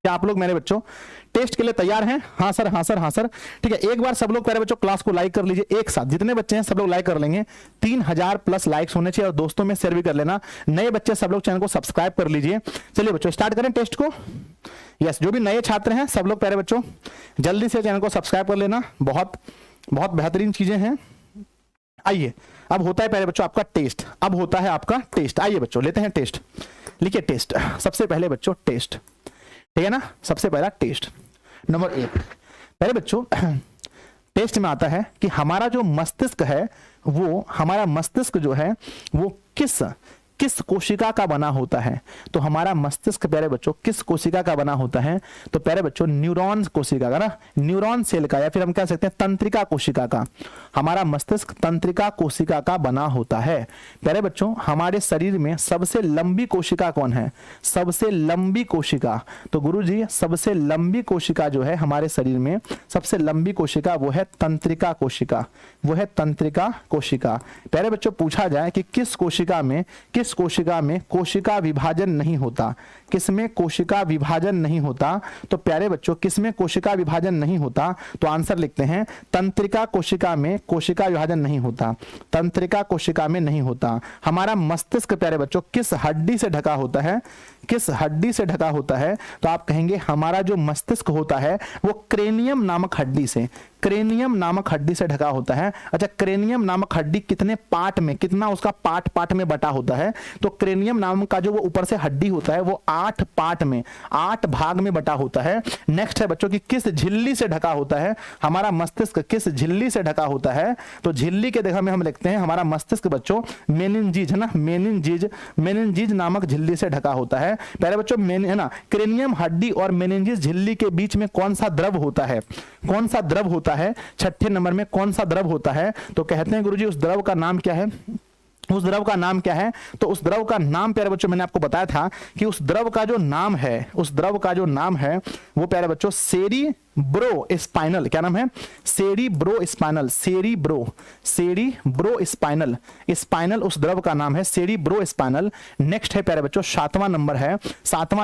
क्या आप लोग मेरे बच्चों टेस्ट के लिए तैयार हैं? हाँ सर, हाँ सर, हाँ सर। ठीक है, एक बार सब लोग प्यारे बच्चों क्लास को लाइक कर लीजिए एक साथ, जितने बच्चे हैं सब लोग लाइक कर लेंगे। 3000 प्लस लाइक्स होने चाहिए और दोस्तों में शेयर भी कर लेना। नए बच्चे सब लोग चैनल को सब्सक्राइब कर लीजिए। चलिए बच्चों स्टार्ट करें टेस्ट को। यस, जो भी नए छात्र हैं सब लोग प्यारे बच्चों जल्दी से चैनल को सब्सक्राइब कर लेना, बहुत बहुत बेहतरीन चीजें हैं। आइए, अब होता है प्यारे बच्चों आपका टेस्ट, अब होता है आपका टेस्ट। आइए बच्चों लेते हैं टेस्ट। लिखिए टेस्ट, सबसे पहले बच्चों टेस्ट, ठीक है ना, सबसे पहला टेस्ट नंबर 1। पहले बच्चों टेस्ट में आता है कि हमारा जो मस्तिष्क है वो, हमारा मस्तिष्क जो है वो किस कोशिका का बना होता है। तो हमारा मस्तिष्क प्यारे बच्चों किस कोशिका का बना होता है? तो प्यारे बच्चों न्यूरॉन कोशिका का ना, न्यूरॉन सेल का, या फिर हम कह सकते हैं तंत्रिका कोशिका का। हमारा मस्तिष्क तंत्रिका कोशिका का बना होता है। प्यारे बच्चों हमारे शरीर में सबसे लंबी कोशिका कौन है? सबसे लंबी कोशिका, तो गुरुजी सबसे लंबी कोशिका जो है हमारे शरीर में, सबसे लंबी कोशिका वो है तंत्रिका कोशिका, वो है तंत्रिका कोशिका। प्यारे बच्चों पूछा जाए कि किस कोशिका में कोशिका विभाजन नहीं होता, किसमें कोशिका विभाजन नहीं होता? तो प्यारे बच्चों किसमें कोशिका विभाजन नहीं होता? तो आंसर लिखते हैं तंत्रिका कोशिका में कोशिका विभाजन नहीं होता, तंत्रिका कोशिका में नहीं होता। हमारा मस्तिष्क प्यारे बच्चों किस हड्डी से ढका होता है? किस हड्डी से ढका होता है? तो आप कहेंगे हमारा जो मस्तिष्क होता है वो क्रेनियम नामक हड्डी से, क्रेनियम नामक हड्डी से ढका होता है। अच्छा, क्रेनियम नामक हड्डी कितने पार्ट में, कितना उसका पार्ट में बटा होता है? तो क्रेनियम नाम का जो वो ऊपर से हड्डी होता है वो 8 पार्ट में, 8 भाग में बटा होता है। नेक्स्ट है बच्चों कि किस झिल्ली से ढका होता है हमारा मस्तिष्क, किस झिल्ली से ढका होता है? तो झिल्ली के देखा में हम लिखते हैं हमारा मस्तिष्क बच्चों मेनिनजीज, है ना, मेनिनजीज नामक झिल्ली से ढका होता है। पहले बच्चों है ना, क्रेनियम हड्डी और मेनिनजीज झिल्ली के बीच में कौन सा द्रव होता है? कौन सा द्रव होता है? छठे नंबर में कौन सा द्रव होता है? तो कहते हैं गुरुजी उस द्रव का नाम क्या है? उस द्रव का नाम क्या है? तो उस द्रव का नाम प्यारे बच्चों मैंने आपको बताया था कि उस द्रव का जो नाम है, उस द्रव का जो नाम है वो प्यारे बच्चों सेरिब्रो स्पाइनल, क्या नाम है? Cerebro spinal, cerebro spinal, spinal उस द्रव का नाम है, सेरिब्रो स्पाइनल। नेक्स्ट है प्यारे बच्चों 7वां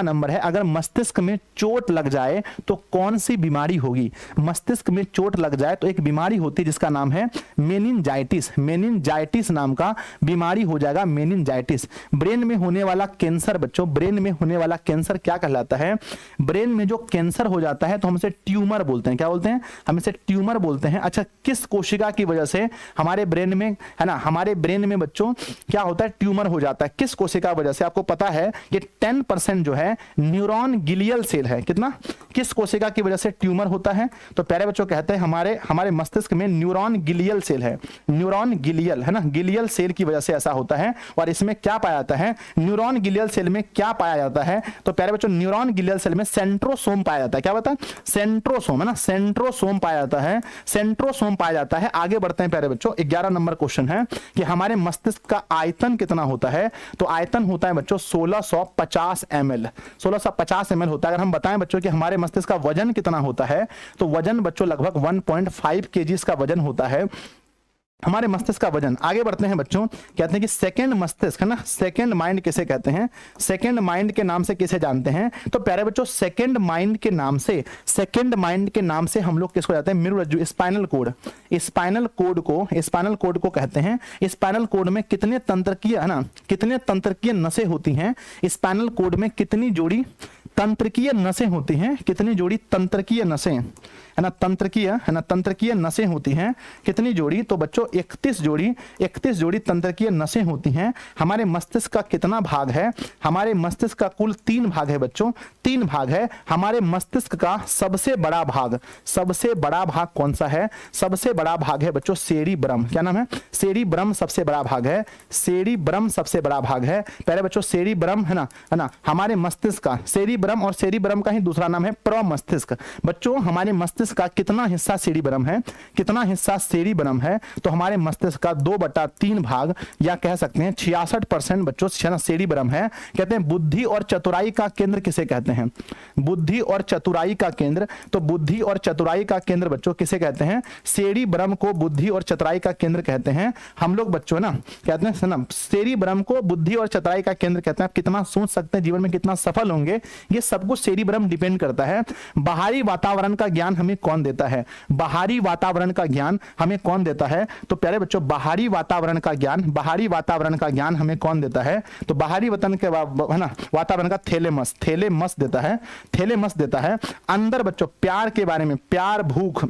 नंबर है अगर मस्तिष्क में चोट लग जाए तो कौन सी बीमारी होगी? मस्तिष्क में चोट लग जाए तो एक बीमारी होती है जिसका नाम है मेनिनजाइटिस नाम का बीमारी हो जाएगा, मेनिनजाइटिस। ब्रेन में होने वाला कैंसर बच्चों, ब्रेन में होने वाला कैंसर क्या कहलाता है? ब्रेन में जो कैंसर हो जाता है तो हम इसे ट्यूमर बोलते हैं, क्या बोलते हैं? हम इसे ट्यूमर बोलते हैं। अच्छा, किस कोशिका की वजह से हमारे ब्रेन में, है ना, हमारे ब्रेन में बच्चों क्या होता है? ट्यूमर हो जाता है। किस कोशिका की वजह से? आपको पता है कि 10% जो है न्यूरॉन गिलियल सेल है। कितना? किस कोशिका की वजह से ट्यूमर होता है? तो प्यारे बच्चों कहते हैं हमारे मस्तिष्क में न्यूरॉन गिलियल सेल है, न्यूरॉन गिलियल, है ना, गिलियल सेल की वजह से ऐसा होता है। और इसमें क्या पाया जाता है? न्यूरॉन गिलियल सेल में क्या पाया जाता है? तो प्यारे बच्चों न्यूरॉन गिलियल सेल में सेंट्रोसोम पाया जाता है। क्या बता? सेंट्रोसोम, है ना, सेंट्रोसोम पाया जाता है, सेंट्रोसोम पाया जाता है। आगे बढ़ते हैं प्यारे बच्चों, 11 नंबर क्वेश्चन है कि हमारे मस्तिष्क का आयतन कितना होता है? तो आयतन होता है बच्चों 1650 ml, 1650 ml होता है। अगर हम बताएं बच्चों कि हमारे मस्तिष्क का वजन कितना होता है, तो वजन बच्चों लगभग 1.5 kg इसका वजन होता है, हमारे मस्तिष्क का वजन। आगे बढ़ते हैं बच्चों, कहते हैं कि सेकंड मस्तिष्क, है ना, सेकंड माइंड किसे कहते हैं? सेकंड माइंड के नाम से किसे जानते हैं? तो प्यारे बच्चों सेकंड माइंड के नाम से, सेकंड माइंड के नाम से हम लोग किसको जाते हैं? मेरुरज्जु, स्पाइनल कोड, स्पाइनल कोड को कहते हैं। स्पाइनल कोड में कितने तंत्रिकीय, है ना, कितने तंत्रिकीय नसें होती हैं? स्पाइनल कोड में कितनी जोड़ी तंत्रिकीय नसें होती हैं? कितनी जोड़ी तंत्रिकीय नसें, है ना, तंत्रिकीय नसें होती हैं? कितनी जोड़ी? तो बच्चों 31 जोड़ी तंत्रिकीय नसें होती हैं। हमारे मस्तिष्क का कितना भाग है? हमारे मस्तिष्क का कुल 3 भाग है बच्चों, 3 भाग है। हमारे मस्तिष्क का सबसे बड़ा भाग कौन सा है? सबसे बड़ा भाग है बच्चों सेरिब्रम। क्या नाम है? सेरिब्रम सबसे बड़ा भाग है, सेरिब्रम सबसे बड़ा भाग है। पहले बच्चों सेरिब्रम, है ना, हमारे मस्तिष्क का सेरिब्रम, और सेरिब्रम का ही दूसरा नाम है प्रमस्तिष्क। बच्चों हमारे मस्तिष्क मस्तिष्क का कितना हिस्सा सेरिबेलम है, कितना हिस्सा सेरिबेलम है, तो हमारे मस्तिष्क का 2/3 भाग या कह सकते हैं 66% बच्चों सेरिबेलम है। कहते हैं बुद्धि और चतुराई का केंद्र किसे कहते हैं, बुद्धि और चतुराई का केंद्र, तो बुद्धि और चतुराई का केंद्र बच्चों किसे कहते हैं, सेरिबेलम को बुद्धि और चतुराई का केंद्र कहते हैं हम लोग बच्चों ना, कहते हैं ना सेरिबेलम को बुद्धि और चतुराई का केंद्र कहते हैं। आप कितना सोच सकते हैं, जीवन में कितना सफल होंगे, ये सब कुछ सेरिबेलम डिपेंड करता है। बाहरी वातावरण का ज्ञान हमें कौन देता है, बाहरी वातावरण का ज्ञान हमें कौन देता है, तो प्यारे बच्चों बाहरी वातावरण का ज्ञान, बाहरी वातावरण का ज्ञान हमें कौन देता है, तो बाहरी वतन के है ना वातावरण का थैलेमस, थैलेमस देता है, थैलेमस देता है। अंदर बच्चों प्यार के बारे में, प्यार भूख,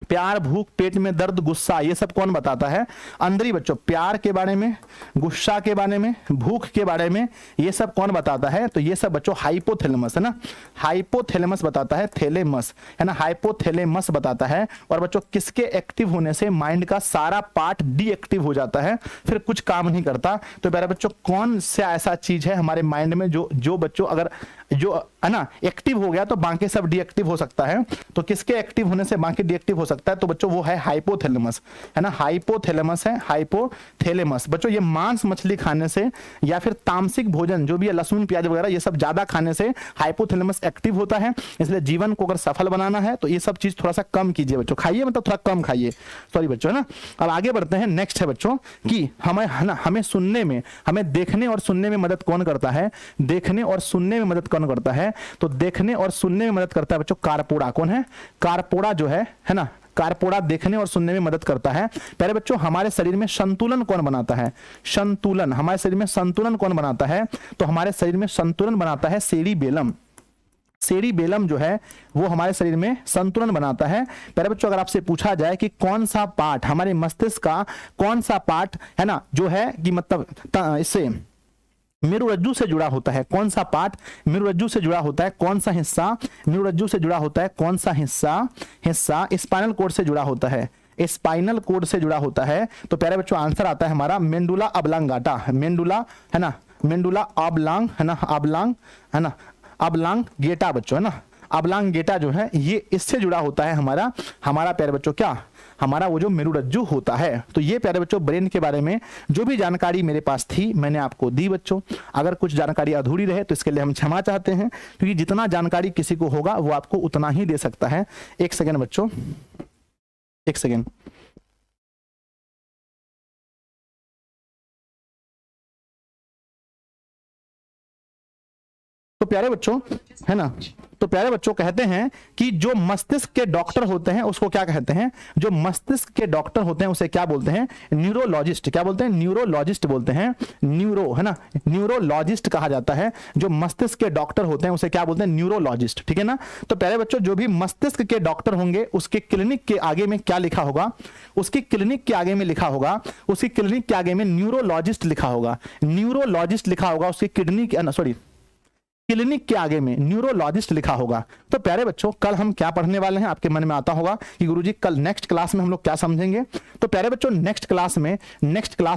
प्यार भूख पेट में दर्द गुस्सा, ये सब कौन बताता है, अंदरी बच्चों प्यार के बारे में, गुस्सा के बारे में, भूख के बारे में, ये सब कौन बताता है, तो ये सब बच्चों हाइपोथैलेमस है ना, हाइपोथैलेमस बताता है, थैलेमस है ना, हाइपोथैलेमस बताता है। और बच्चों किसके एक्टिव होने से माइंड का सारा पार्ट डीएक्टिव हो जाता है, फिर कुछ काम नहीं करता। तो प्यारे बच्चों कौन सा ऐसा चीज है हमारे माइंड में जो बच्चों अगर जो है ना एक्टिव हो गया तो बाकी सब डीएक्टिव हो सकता है, तो किसके एक्टिव होने से बाकी डीएक्टिव हो सकता है, तो बच्चों वो है हाइपोथैलेमस है ना, हाइपोथैलेमस है, हाइपोथैलेमस। बच्चों ये मांस मछली खाने से या फिर तामसिक भोजन जो भी है लहसुन प्याज वगैरह ये सब ज्यादा खाने से हाइपोथैलेमस एक्टिव होता है। इसलिए जीवन को अगर सफल बनाना है तो ये सब चीज थोड़ा सा कम कीजिए बच्चों, खाइए मतलब थोड़ा कम खाइए, सॉरी बच्चों है ना। अब आगे बढ़ते हैं, नेक्स्ट है बच्चों कि हमें है ना हमें सुनने में, हमें देखने और सुनने में मदद कौन करता है, देखने और सुनने में मदद कौन करता है, तो देखने और सुनने में मदद करता है बच्चों कारपोड़ा। कौन है, कारपोड़ा जो है ना, कारपोड़ा देखने और सुनने में मदद करता है। पहले बच्चों हमारे शरीर में संतुलन कौन बनाता है, संतुलन, हमारे शरीर में संतुलन कौन बनाता है, तो हमारे शरीर में संतुलन बनाता है सेरिबेलम। सेरिबेलम जो है वो हमारे शरीर में संतुलन बनाता है। पहले बच्चों अगर आपसे पूछा जाए कि कौन सा पार्ट हमारे मस्तिष्क का, कौन सा पार्ट है ना जो है कि मतलब इससे मेरुरज्जु से जुड़ा होता है, कौन सा पार्ट मेरुरज्जु से जुड़ा होता है, कौन सा हिस्सा मेरुरज्जु से जुड़ा होता है, कौन सा हिस्सा स्पाइनल कॉर्ड से जुड़ा होता है, स्पाइनल कॉर्ड से जुड़ा होता है, तो प्यारे बच्चों आंसर आता है हमारा मेंडुला ऑब्लांगाटा, मेंडुला है ना, मेंडुला ऑब्लांग है ना, ऑब्लांग है ना, ऑब्लांगेटा बच्चों है ना, ऑब्लांगेटा जो है ये इससे जुड़ा होता है हमारा प्यारे बच्चों क्या, हमारा वो जो मेरुरज्जु होता है। तो ये प्यारे बच्चों ब्रेन के बारे में जो भी जानकारी मेरे पास थी मैंने आपको दी बच्चों। अगर कुछ जानकारी अधूरी रहे तो इसके लिए हम क्षमा चाहते हैं, क्योंकि जितना जानकारी किसी को होगा वो आपको उतना ही दे सकता है। एक सेकेंड बच्चों, एक सेकेंड। तो प्यारे बच्चों है ना, तो प्यारे बच्चों कहते हैं कि जो मस्तिष्क के डॉक्टर होते हैं उसको क्या कहते हैं, जो मस्तिष्क के डॉक्टर होते हैं उसे क्या बोलते हैं, न्यूरोलॉजिस्ट। क्या बोलते हैं, न्यूरोलॉजिस्ट बोलते हैं, न्यूरो है ना, न्यूरोलॉजिस्ट कहा जाता है। जो मस्तिष्क के डॉक्टर होते हैं उसे क्या बोलते हैं, न्यूरोलॉजिस्ट, ठीक है ना। तो प्यारे बच्चों जो भी मस्तिष्क के डॉक्टर होंगे उसके क्लिनिक के आगे में क्या लिखा होगा, उसकी क्लिनिक के आगे में लिखा होगा, उसकी क्लिनिक के आगे में न्यूरोलॉजिस्ट लिखा होगा, न्यूरोलॉजिस्ट लिखा होगा, उसकी किडनी सॉरी क्लिनिक के आगे में न्यूरोलॉजिस्ट लिखा होगा। तो प्यारे बच्चों कल हम क्या पढ़ने वाले हैं, आपके मन में आता होगा कि गुरुजी कल नेक्स्ट क्लास में हम लोग क्या समझेंगे। तो प्यारे बच्चों नेक्स्ट क्लास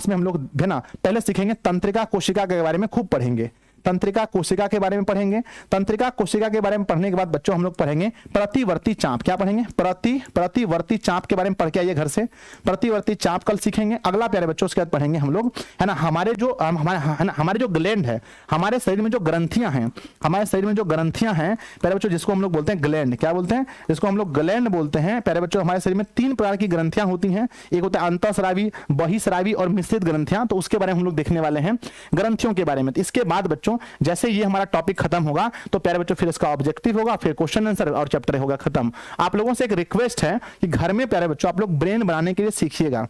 में हम लोग है ना पहले सीखेंगे तंत्रिका कोशिका के बारे में, खूब पढ़ेंगे तंत्रिका कोशिका के बारे में पढ़ेंगे। तंत्रिका कोशिका के बारे में पढ़ने के बाद बच्चों हम लोग पढ़ेंगे प्रतिवर्ती चाप। क्या पढ़ेंगे, प्रतिवर्ती चाप के बारे में पढ़ के आइए घर से, प्रतिवर्ती चाप कल सीखेंगे। अगला प्यारे बच्चों उसके बाद पढ़ेंगे हम लोग है ना हमारे जो ग्लैंड है, हमारे शरीर में जो ग्रंथियां हैं, हमारे शरीर में जो ग्रंथियां हैं प्यारे बच्चों जिसको हम लोग बोलते हैं ग्लैंड। क्या बोलते हैं, जिसको हम लोग ग्लैंड बोलते हैं। प्यारे बच्चों हमारे शरीर में 3 प्रकार की ग्रंथियां होती हैं, एक होता है अंतःस्रावी, बहिःस्रावी और मिश्रित ग्रंथियां। तो उसके बारे में हम लोग देखने वाले हैं, ग्रंथियों के बारे में। इसके बाद बच्चों जैसे ये हमारा टॉपिक खत्म होगा तो प्यारे बच्चों फिर इसका ऑब्जेक्टिव होगा, फिर क्वेश्चन आंसर और चैप्टर होगा खत्म। आप लोगों से एक रिक्वेस्ट है कि घर में प्यारे बच्चों आप लोग ब्रेन बनाने के लिए सीखिएगा,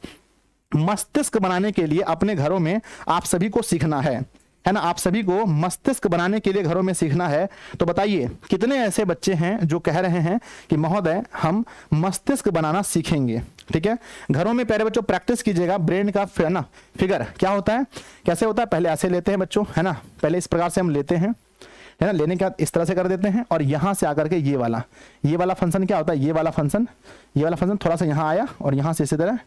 मस्तिष्क बनाने के लिए अपने घरों में आप सभी को सीखना है ना, आप सभी को मस्तिष्क बनाने के लिए घरों में सीखना है। तो बताइए कितने ऐसे बच्चे हैं जो कह रहे हैं कि महोदय हम मस्तिष्क बनाना सीखेंगे। ठीक है, घरों में प्यारे बच्चों प्रैक्टिस कीजिएगा। ब्रेन का फिगर क्या होता है, कैसे होता है, पहले ऐसे लेते हैं बच्चों है ना, पहले इस प्रकार से हम लेते हैं है ना, लेने के बाद इस तरह से कर देते हैं और यहां से आकर के ये वाला फंक्शन क्या होता है, ये वाला फंक्शन थोड़ा सा यहाँ आया और यहां से इसी तरह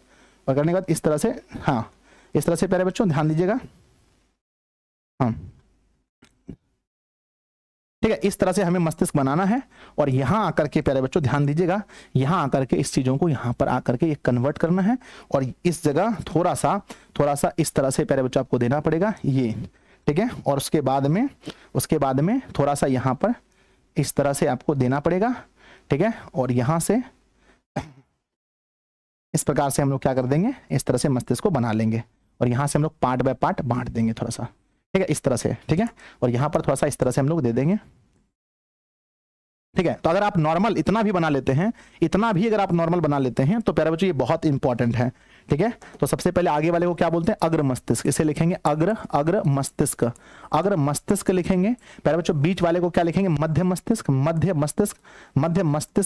और करने के बाद इस तरह से, हाँ इस तरह से प्यारे बच्चों ध्यान दीजिएगा। हाँ ठीक है, इस तरह से हमें मस्तिष्क बनाना है। और यहाँ आकर के प्यारे बच्चों ध्यान दीजिएगा, यहाँ आकर के इस चीजों को यहाँ पर आकर के ये कन्वर्ट करना है और इस जगह थोड़ा सा इस तरह से प्यारे बच्चों आपको देना पड़ेगा ये, ठीक है। और उसके बाद में थोड़ा सा यहाँ पर इस तरह से आपको देना पड़ेगा, ठीक है। और यहाँ से इस प्रकार से हम लोग क्या कर देंगे, इस तरह से मस्तिष्क को बना लेंगे और यहाँ से हम लोग पार्ट बाय पार्ट बांट देंगे थोड़ा सा, ठीक है, इस तरह से, ठीक है। और यहाँ पर थोड़ा सा इस तरह से हम लोग दे देंगे, ठीक है। तो अगर आप नॉर्मल इतना भी बना लेते हैं, इतना भी अगर आप नॉर्मल बना लेते हैं तो प्यारे बच्चों ये बहुत इंपॉर्टेंट है, ठीक है। तो सबसे पहले आगे वाले को क्या बोलते हैं, अग्र मस्तिष्क, इसे लिखेंगे अग्र मस्तिष्क लिखेंगे। प्यारे बच्चों बीच वाले को क्या लिखेंगे, मध्य मस्तिष्क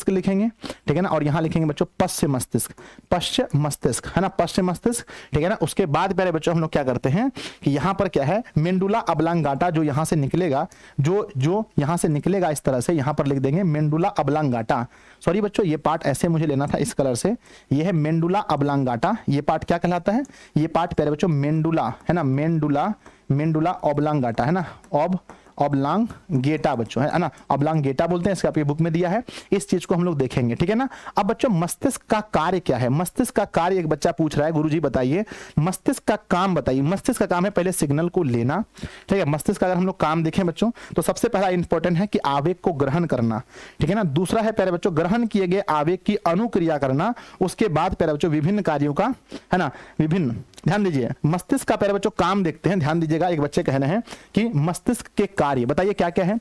लिखेंगे, ठीक है ना। और यहाँ लिखेंगे बच्चों पश्च मस्तिष्क, है ना, पश्च मस्तिष्क, ठीक है ना। उसके बाद प्यारे बच्चों हम लोग क्या करते हैं कि यहाँ पर क्या है, मेंडुला ऑब्लांगाटा, जो यहाँ से निकलेगा, जो यहाँ से निकलेगा इस तरह से, यहाँ पर लिख देंगे मेंडुला ऑब्लांगाटा। सॉरी बच्चों, ये पार्ट ऐसे मुझे लेना था इस कलर से, ये है मेंडुला ऑब्लांगाटा। ये पार्ट क्या कहलाता है, ये पार्ट प्यारे बच्चों मेंडुला, है ना, मेंडुला ऑब्लांगाटा, है ना, ऑब्लांगेटा बच्चों, है ना, ऑब्लांगेटा बोलते हैं, इसका आपकी बुक में दिया है। इस चीज को हम लोग देखेंगे, ठीक है ना। अब बच्चों मस्तिष्क का कार्य क्या है, मस्तिष्क का कार्य एक बच्चा पूछ रहा है, गुरुजी बताइए मस्तिष्क का काम बताइए। मस्तिष्क का काम है पहले सिग्नल को लेना, ठीक है। मस्तिष्क का अगर हम लोग काम देखें बच्चों तो सबसे पहला इंपॉर्टेंट है कि आवेग को ग्रहण करना, ठीक है ना। दूसरा है प्यारे बच्चों ग्रहण किए गए आवेग की अनुक्रिया करना। उसके बाद प्यारे बच्चों विभिन्न कार्यों का, है ना, विभिन्न, ध्यान दीजिए मस्तिष्क का प्यारे बच्चों काम देखते हैं, ध्यान दीजिएगा। एक बच्चे कह रहे हैं कि मस्तिष्क के कार्य बताइए क्या क्या है,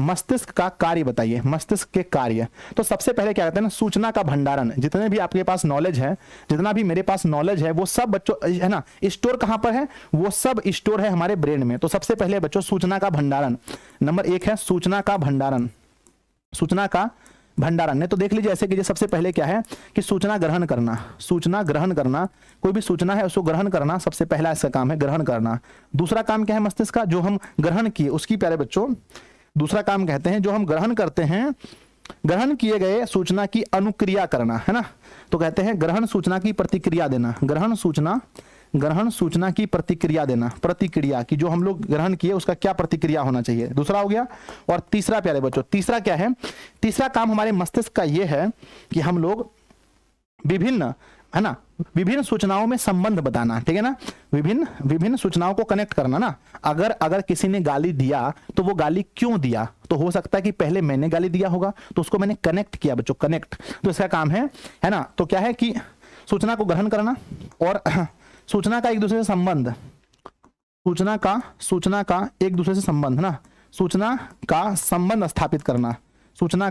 मस्तिष्क का कार्य बताइए, मस्तिष्क के कार्य। तो सबसे पहले क्या कहते हैं ना, सूचना का भंडारण। जितने भी आपके पास नॉलेज है, जितना भी मेरे पास नॉलेज है, वो सब बच्चों, है ना, स्टोर कहां पर है, वो सब स्टोर है हमारे ब्रेन में। तो सबसे पहले बच्चों सूचना का भंडारण, नंबर 1 है सूचना का भंडारण, सूचना का भंडारण ने। तो देख लीजिए ऐसे कीजिए, सबसे पहले क्या है कि सूचना ग्रहण करना, सूचना ग्रहण करना, कोई भी सूचना है उसको ग्रहण करना, सबसे पहला इसका काम है ग्रहण करना। दूसरा काम क्या है मस्तिष्क का, जो हम ग्रहण किए उसकी प्यारे बच्चों दूसरा काम कहते हैं, जो हम ग्रहण करते हैं, ग्रहण किए गए सूचना की अनुक्रिया करना, है ना। तो कहते हैं ग्रहण सूचना की प्रतिक्रिया देना, ग्रहण सूचना की प्रतिक्रिया देना, प्रतिक्रिया की जो हम लोग ग्रहण किए उसका क्या प्रतिक्रिया होना चाहिए, दूसरा हो गया। और तीसरा प्यारे बच्चों, तीसरा क्या है, तीसरा काम हमारे मस्तिष्क का ये है कि हम लोग विभिन्न, है ना, विभिन्न सूचनाओं में संबंध बताना, ठीक है ना, विभिन्न सूचनाओं को कनेक्ट करना ना। अगर किसी ने गाली दिया तो वो गाली क्यों दिया, तो हो सकता है कि पहले मैंने गाली दिया होगा तो उसको मैंने कनेक्ट किया बच्चों, कनेक्ट। तो इसका काम है ना। तो क्या है कि सूचना को ग्रहण करना और सूचना का एक दूसरे से संबंध, सूचना का एक दूसरे से संबंध, है ना, सूचना का संबंध स्थापित करना, सूचना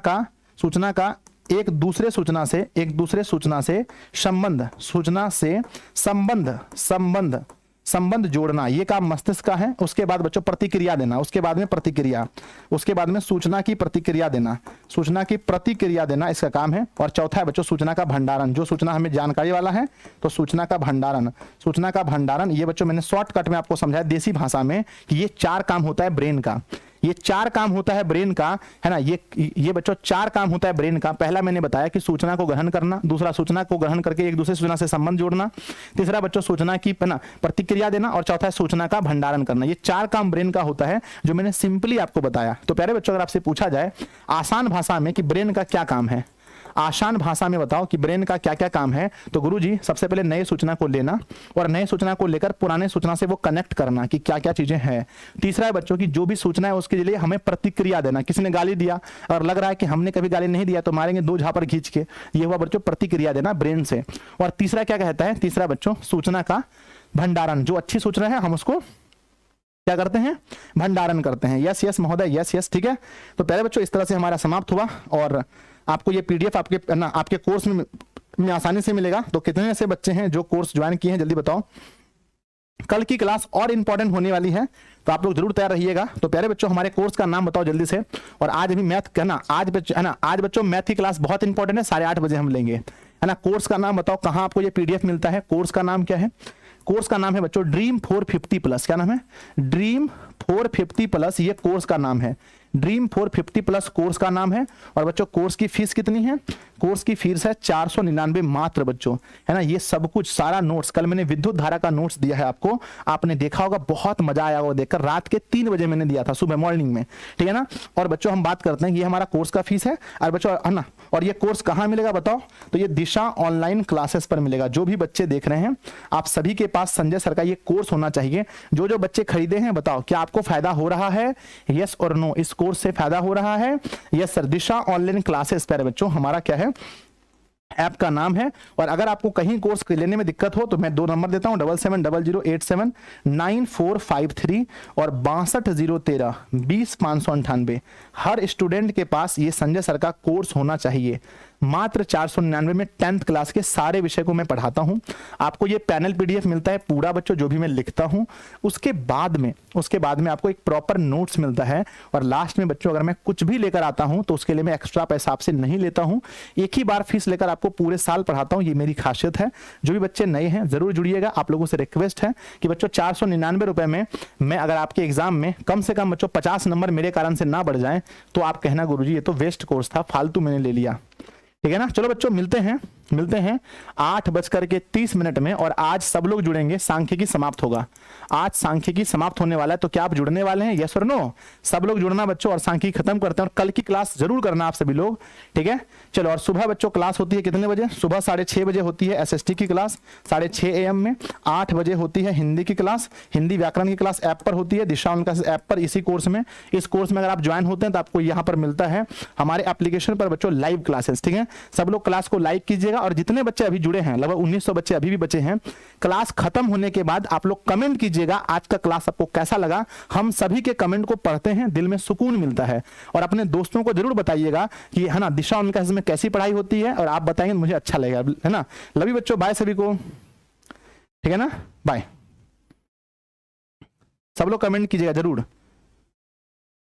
का एक दूसरे सूचना से संबंध, सूचना से संबंध जोड़ना, ये काम मस्तिष्क का है। उसके बाद बच्चों प्रतिक्रिया देना, उसके बाद में सूचना की प्रतिक्रिया देना, सूचना की प्रतिक्रिया देना इसका काम है। और चौथा है बच्चों सूचना का भंडारण, जो सूचना हमें जानकारी वाला है तो सूचना का भंडारण, ये बच्चों मैंने शॉर्टकट में आपको समझाया देसी भाषा में कि ये 4 काम होता है ब्रेन का, ये 4 काम होता है ब्रेन का, है ना। ये बच्चों 4 काम होता है ब्रेन का। पहला मैंने बताया कि सूचना को ग्रहण करना, दूसरा सूचना को ग्रहण करके एक दूसरे सूचना से संबंध जोड़ना, तीसरा बच्चों सूचना की, है ना, प्रतिक्रिया देना, और चौथा है सूचना का भंडारण करना। ये 4 काम ब्रेन का होता है जो मैंने सिंपली आपको बताया। तो प्यारे बच्चों अगर आपसे पूछा जाए आसान भाषा में कि ब्रेन का क्या काम है, आसान भाषा में बताओ कि ब्रेन का क्या क्या काम है, तो गुरुजी सबसे पहले नए सूचना को लेना और नए सूचना को लेकर पुराने सूचना से वो कनेक्ट करना कि क्या क्या चीजें हैं। तीसरा है बच्चों की जो भी सूचना है उसके लिए हमें प्रतिक्रिया देना। किसी ने गाली दिया और लग रहा है कि हमने कभी गाली नहीं दिया तो मारेंगे 2 झापड़ खींच के, ये हुआ बच्चों प्रतिक्रिया देना ब्रेन से। और तीसरा क्या कहता है, तीसरा बच्चों सूचना का भंडारण, जो अच्छी सूचना है हम उसको क्या करते हैं, भंडारण करते हैं। यस महोदय, यस, ठीक है। तो पहले बच्चों इस तरह से हमारा समाप्त हुआ और आपको ये पीडीएफ आपके कोर्स में आसानी से मिलेगा। तो कितने ऐसे बच्चे हैं जो कोर्स ज्वाइन किए हैं जल्दी बताओ। कल की क्लास और इंपॉर्टेंट होने वाली है तो आप लोग जरूर तैयार रहिएगा। तो प्यारे बच्चों हमारे कोर्स का नाम बताओ जल्दी से। और आज भी मैथ कहना, आज बच्चों मैथ की क्लास बहुत इंपॉर्टेंट है, 8:30 बजे हम लेंगे, है ना। कोर्स का नाम बताओ, कहाँ आपको ये पीडीएफ मिलता है, कोर्स का नाम क्या है, कोर्स का नाम है बच्चों ड्रीम 450 प्लस। क्या नाम है, ड्रीम 450 प्लस ये कोर्स का नाम है, ड्रीम 450 प्लस कोर्स का नाम है। और बच्चों कोर्स की फीस कितनी है? कोर्स की फीस है 499 मात्र बच्चों, है ना। ये सब कुछ सारा नोट्स, कल मैंने विद्युत धारा का नोट्स दिया है आपको, आपने देखा होगा, बहुत मजा आया होगा देखकर। रात के 3 बजे मैंने दिया था, सुबह मॉर्निंग में, ठीक है ना। और बच्चों हम बात करते हैं, ये हमारा कोर्स का फीस है। और बच्चों है ना, और ये कोर्स कहाँ मिलेगा बताओ? तो ये दिशा ऑनलाइन क्लासेस पर मिलेगा। जो भी बच्चे देख रहे हैं, आप सभी के पास संजय सर का ये कोर्स होना चाहिए। जो जो बच्चे खरीदे हैं बताओ, क्या आपको फायदा हो रहा है? यस और नो, इस कोर्स से फायदा हो रहा है? Yes sir. Disha online classes पर बच्चों हमारा क्या है, ऐप का नाम है। और अगर आपको कहीं कोर्स लेने में दिक्कत हो तो मैं 2 नंबर देता हूं, 7700879453 और 6201320598। हर स्टूडेंट के पास ये संजय सर का कोर्स होना चाहिए। मात्र 499 में 10th क्लास के सारे विषय को मैं पढ़ाता हूं। आपको ये पैनल पीडीएफ मिलता है पूरा बच्चों, जो भी मैं लिखता हूं। उसके बाद में आपको एक प्रॉपर नोट्स मिलता है। और लास्ट में बच्चों अगर मैं कुछ भी लेकर आता हूं तो उसके लिए मैं एक्स्ट्रा पैसा आपसे नहीं लेता हूं, एक ही बार फीस लेकर आपको पूरे साल पढ़ाता हूं। ये मेरी खासियत है। जो भी बच्चे नए हैं जरूर जुड़िएगा। आप लोगों से रिक्वेस्ट है कि बच्चों 499 रुपए में मैं अगर आपके एग्जाम में कम से कम बच्चों 50 नंबर मेरे कारण से ना बढ़ जाए तो आप कहना गुरुजी ये तो वेस्ट कोर्स था, फालतू मैंने ले लिया, ठीक है ना। चलो बच्चों मिलते हैं 8:30 में। और आज सब लोग जुड़ेंगे, सांख्यिकी समाप्त होगा। आज सांख्यिकी समाप्त होने वाला है, तो क्या आप जुड़ने वाले हैं? यस और नो? सब लोग जुड़ना बच्चों, और सांख्यिकी खत्म करते हैं। और कल की क्लास जरूर करना आप सभी लोग, ठीक है। चलो, और सुबह बच्चों क्लास होती है कितने बजे? सुबह 6:30 बजे होती है एसएसटी की क्लास, 6:30 AM में। 8 बजे होती है हिंदी की क्लास, हिंदी व्याकरण की क्लास ऐप पर होती है, दिशा उनका ऐप पर। इसी कोर्स में, इस कोर्स में अगर आप ज्वाइन होते हैं तो आपको यहाँ पर मिलता है हमारे एप्लीकेशन पर बच्चों लाइव क्लासेस, ठीक है। सब लोग क्लास को लाइक कीजिएगा। और जितने बच्चे अभी जुड़े हैं, लगभग 1900 बच्चे अभी भी बचे हैं, क्लास खत्म होने के बाद आप लोग कमेंट कीजिएगा आज का क्लास आपको कैसा लगा। हम सभी के कमेंट को पढ़ते हैं, दिल में सुकून मिलता है। और अपने दोस्तों को जरूर बताइएगा कि है ना दिशा उनका इसमें कैसी पढ़ाई होती है, और आप बताएंगे मुझे अच्छा लगेगा, है ना। लवी बच्चों, बाय सभी को, ठीक है ना, बाय। सब लोग कमेंट कीजिएगा जरूर।